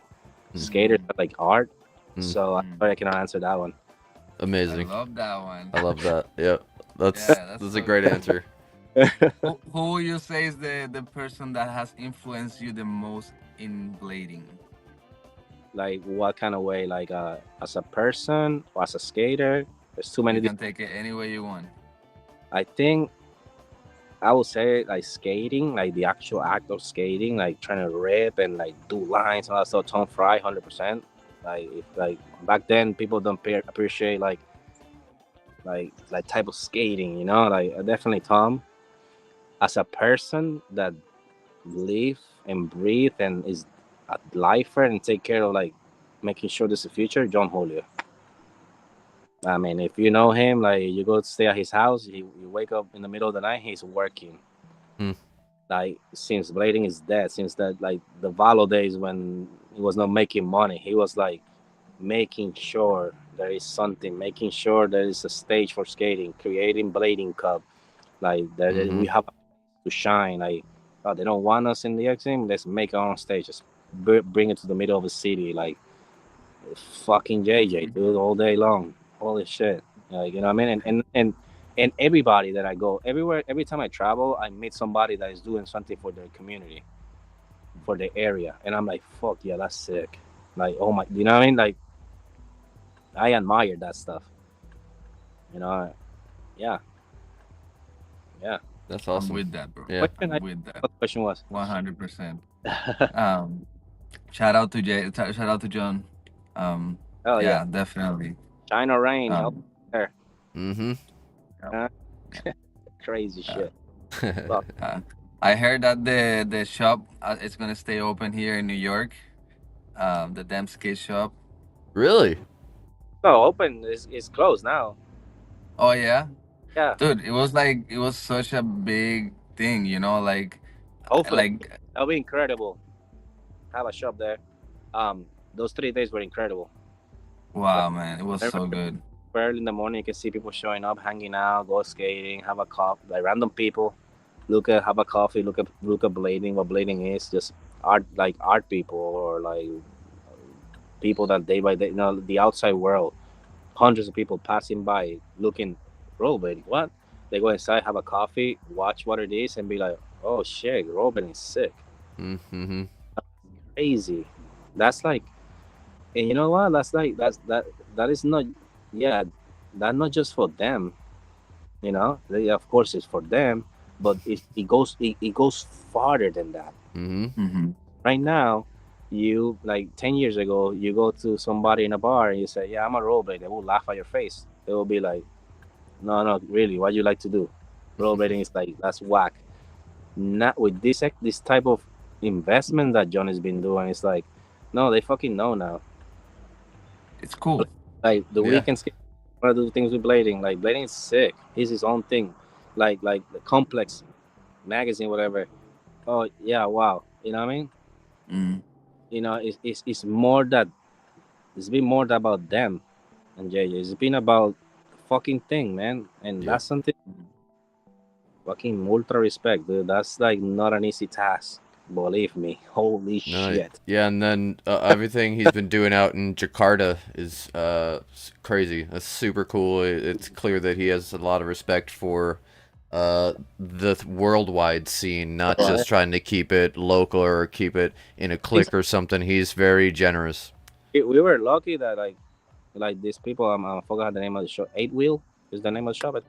Skaters are like art. So I cannot answer that one. Amazing. I love that one. I love that. Yep. That's so a great answer. Who will you say is the person that has influenced you the most in blading? Like what kind of way? Like as a person or as a skater? There's too many. You can take it any way you want. I think I would say like skating, like the actual act of skating, like trying to rip and like do lines and all that stuff. Tom Fry, 100%. Like back then, people don't appreciate like type of skating, you know. Like definitely Tom. As a person that live and breathe and is a lifer and take care of like making sure there's a future, John Julio. I mean, if you know him, like you go to stay at his house, you wake up in the middle of the night, he's working. Like since blading is dead, since that like the Valo days when he was not making money, he was like making sure there is something, making sure there is a stage for skating, creating blading cup, like that we have to shine. Like they don't want us in the X team, let's make our own stage, just bring it to the middle of the city, like fucking JJ, dude, all day long. Holy shit. Like, you know what I mean? And everybody that I go, everywhere, every time I travel, I meet somebody that is doing something for their community, for their area. And I'm like, fuck yeah, that's sick. Like, oh my, you know what I mean? Like, I admire that stuff. You know, yeah. That's I'm awesome. with that, bro. Yeah. I'm with that. What the question was? 100%. Shout out to Jay. Shout out to John. Oh yeah, definitely. China Rain, up there. Crazy shit. I heard that the shop is gonna stay open here in New York. The damn skate shop. Really? No, open is closed now. Oh yeah. Yeah, Dude, it was such a big thing, you know, hopefully like that'll be incredible. Have a shop there. Those 3 days were incredible. Like, wow, man, it was remember so good. early in the morning, you can see people showing up, hanging out, go skating, have a coffee, like random people. Look at have a coffee. Look at blading. What blading is, just art, like art people or like people that day by day, the outside world. Hundreds of people passing by, looking rollerblading. What? They go inside, have a coffee, watch what it is, and be like, "Oh shit, rollerblading is sick, Mm-hmm. crazy." That's like, and you know what? That's like that is not, yeah, that's not just for them. Of course it's for them, but it goes farther than that. Mm-hmm. Mm-hmm. Right now, you like 10 years ago, you go to somebody in a bar and you say, "Yeah, I'm a rollerblader." They will laugh at your face. They will be like, "No, no, really, what do you like to do?" Rollerblading is like, that's whack. Not with this type of investment that John has been doing. It's like, no, they fucking know now. It's cool. Like the Yeah. weekends, want to do things with blading. Like blading is sick. He's his own thing. Like the complex magazine, whatever. Oh yeah, wow. You know what I mean? Mm. It's more that it's been more about them and JJ. It's been about the fucking thing, man. And Yeah. that's something fucking ultra respect, dude. That's like not an easy task. Believe me. Holy No, shit. yeah, and then everything he's been doing out in Jakarta is crazy. That's super cool. It's clear that he has a lot of respect for the worldwide scene, not just trying to keep it local or keep it in a clique or something. He's very generous. We were lucky that like these people. I forgot the name of the shop. Eight Wheel is the name of the shop.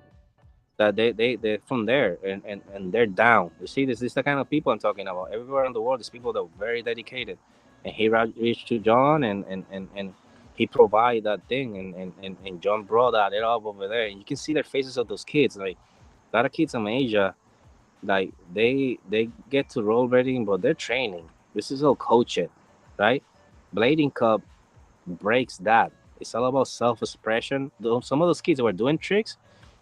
That they're from there and they're down. You see, this is the kind of people I'm talking about. Everywhere in the world, there's people that are very dedicated. And he reached to John and he provide that thing and John brought that it up over there. And you can see their faces of those kids. Like a lot of kids from Asia, like they get to rollerblading, but they're training. This is all coaching, right? Blading Cup breaks that. It's all about self-expression. Some of those kids were doing tricks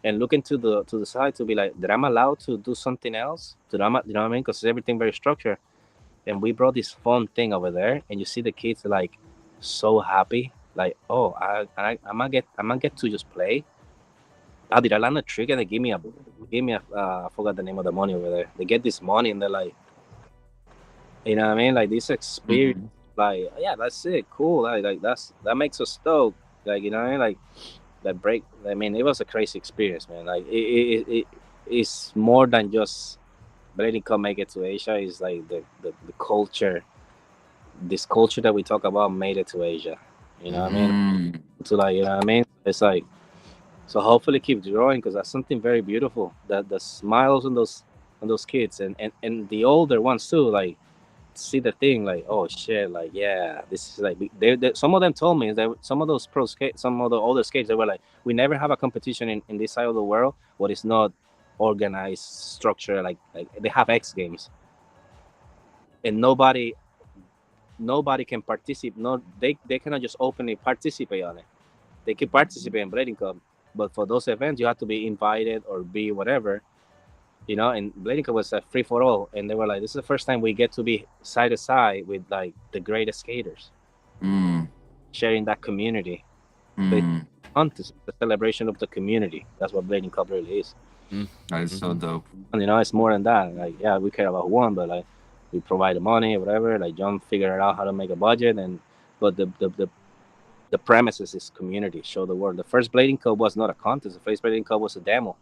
and looking to the side to be like, did I'm allowed to do something else? You know what I mean? Because everything very structured. And we brought this fun thing over there, and you see the kids like so happy, like, oh, I'm gonna get to just play. Oh, did I land a trick? And they give me a I forgot the name of the money over there. They get this money and they're like, you know what I mean? Like this experience, Mm-hmm. like yeah, that's it, cool. Like that makes us stoked. Like you know what I mean? Like that break. I mean, it was a crazy experience, man. Like it's more than just Blading Cup make it to Asia. It's like the culture, this culture that we talk about made it to Asia. You know what I mean? Mm. To like, you know what I mean? It's like, so hopefully keep growing because that's something very beautiful. That the smiles on those kids and the older ones too. Like see the thing like, oh shit, like yeah, this is like they some of them told me that some of those pro skate, some of the older skates, they were like, we never have a competition in this side of the world what is not organized structure, like they have X Games and nobody can participate. No, they cannot just openly participate on it. They can participate in Blading Cup, but for those events you have to be invited or be whatever. And Blading Cup was a free for all, and they were like, "This is the first time we get to be side to side with like the greatest skaters, Mm. sharing that community." The Mm. contest, the celebration of the community. That's what Blading Cup really is. That is so Mm-hmm. dope. And it's more than that. Like, yeah, we care about who won, but like, we provide the money, whatever. Like, John figured out how to make a budget, but the premises is community. Show the world. The first Blading Cup was not a contest. The first Blading Cup was a demo.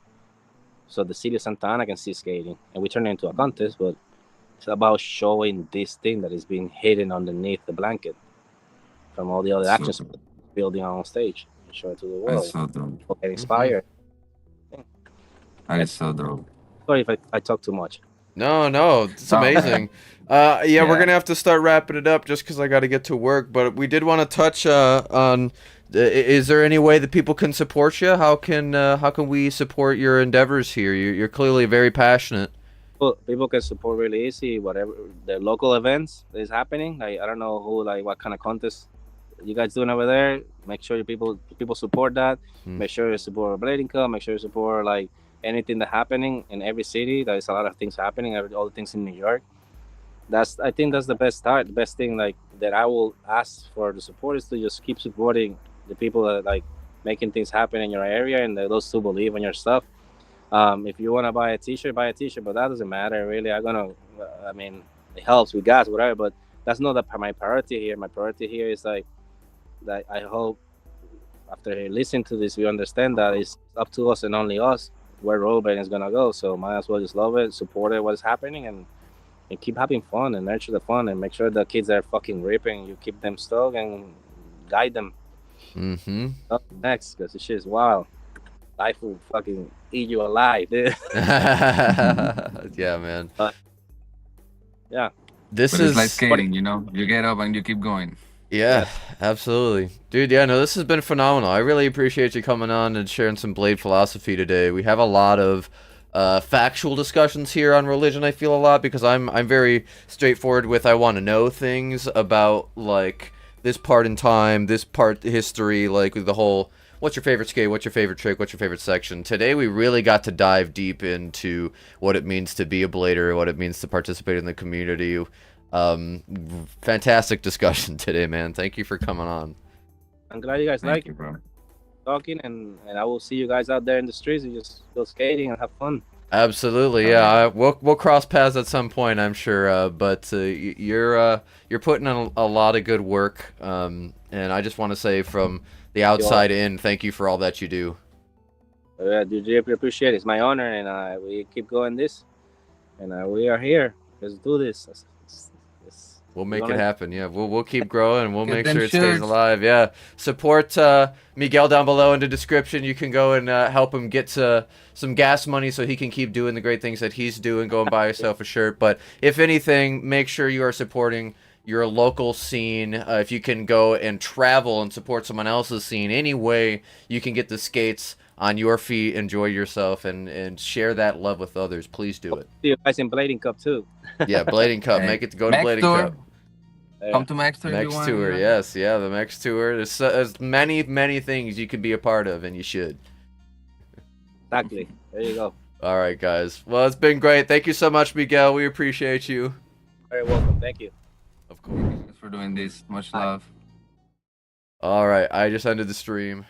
So the city of Santa Ana can see skating, and we turned it into a contest. But it's about showing this thing that is being hidden underneath the blanket from all the other So actions dope. building on stage and show it to the That's world. so dope. People get Mm-hmm. inspired. That is so dope. Sorry if I talk too much. No, it's Oh amazing. man. Yeah, we're Yeah. gonna have to start wrapping it up just because I got to get to work. But we did want to touch on. Is there any way that people can support you? How can we support your endeavors here? You're clearly very passionate. People can support really easy. Whatever the local events that is happening. Like I don't know what kind of contest you guys doing over there, make sure you people support that. Mm. Make sure you support Blading Cup. Make sure you support like anything that happening in every city. There's a lot of things happening. All the things in New York. I think that's the best start. The best thing like that I will ask for the support is to just keep supporting the people that like making things happen in your area and those who believe in your stuff. If you want to buy a T-shirt, buy a T-shirt, but that doesn't matter really. I mean, it helps with gas, whatever. But that's not my priority here. My priority here is like that. I hope after listening to this, we understand that it's up to us and only us where rollerblading is gonna go. So might as well just love it, support it, what is happening, and keep having fun and nurture the fun and make sure the kids that are fucking ripping, you keep them stoked and guide them. Mm-hmm. Up next, because this shit is wild. Life will fucking eat you alive, dude. Yeah, man. Yeah. This But is it's like skating, you know. You get up and you keep going. Yeah, absolutely. Dude, yeah, no, this has been phenomenal. I really appreciate you coming on and sharing some Blade philosophy today. We have a lot of factual discussions here on religion, I feel a lot, because I'm very straightforward with I want to know things about, like, this part in time, this part history, like, the whole, what's your favorite skate, what's your favorite trick, what's your favorite section. Today we really got to dive deep into what it means to be a blader, what it means to participate in the community. Fantastic discussion today, man. Thank you for coming on. I'm glad you guys Thank like you, bro. talking, and I will see you guys out there in the streets and just go skating and have fun. Absolutely, yeah. We'll cross paths at some point, I'm sure. But you're putting in a lot of good work, and I just want to say from the outside in, thank you for all that you do. Dude, really appreciate it. It's my honor, and we keep going this, and we are here. Let's do this. We'll make it happen. Yeah, we'll keep growing. We'll Get make them sure it stays shirts. alive. Yeah, support Miguel down below in the description. You can go and help him get some gas money so he can keep doing the great things that he's doing. Go and buy yourself a shirt. But if anything, make sure you are supporting your local scene. If you can go and travel and support someone else's scene, any way you can get the skates on your feet, enjoy yourself, and share that love with others. Please do it. See you guys in Blading Cup too. Yeah, Blading Cup. Hey, Make it to go to Max Blading Tour. Cup. Come to Max Tour. if you Mex want, Tour, you know. yes, yeah, the Mex Tour. There's many things you could be a part of, and you should. Exactly. There you go. All right, guys. Well, it's been great. Thank you so much, Miguel. We appreciate you. Very welcome. Thank you. Of course. Thanks for doing this. Much love. All right, I just ended the stream.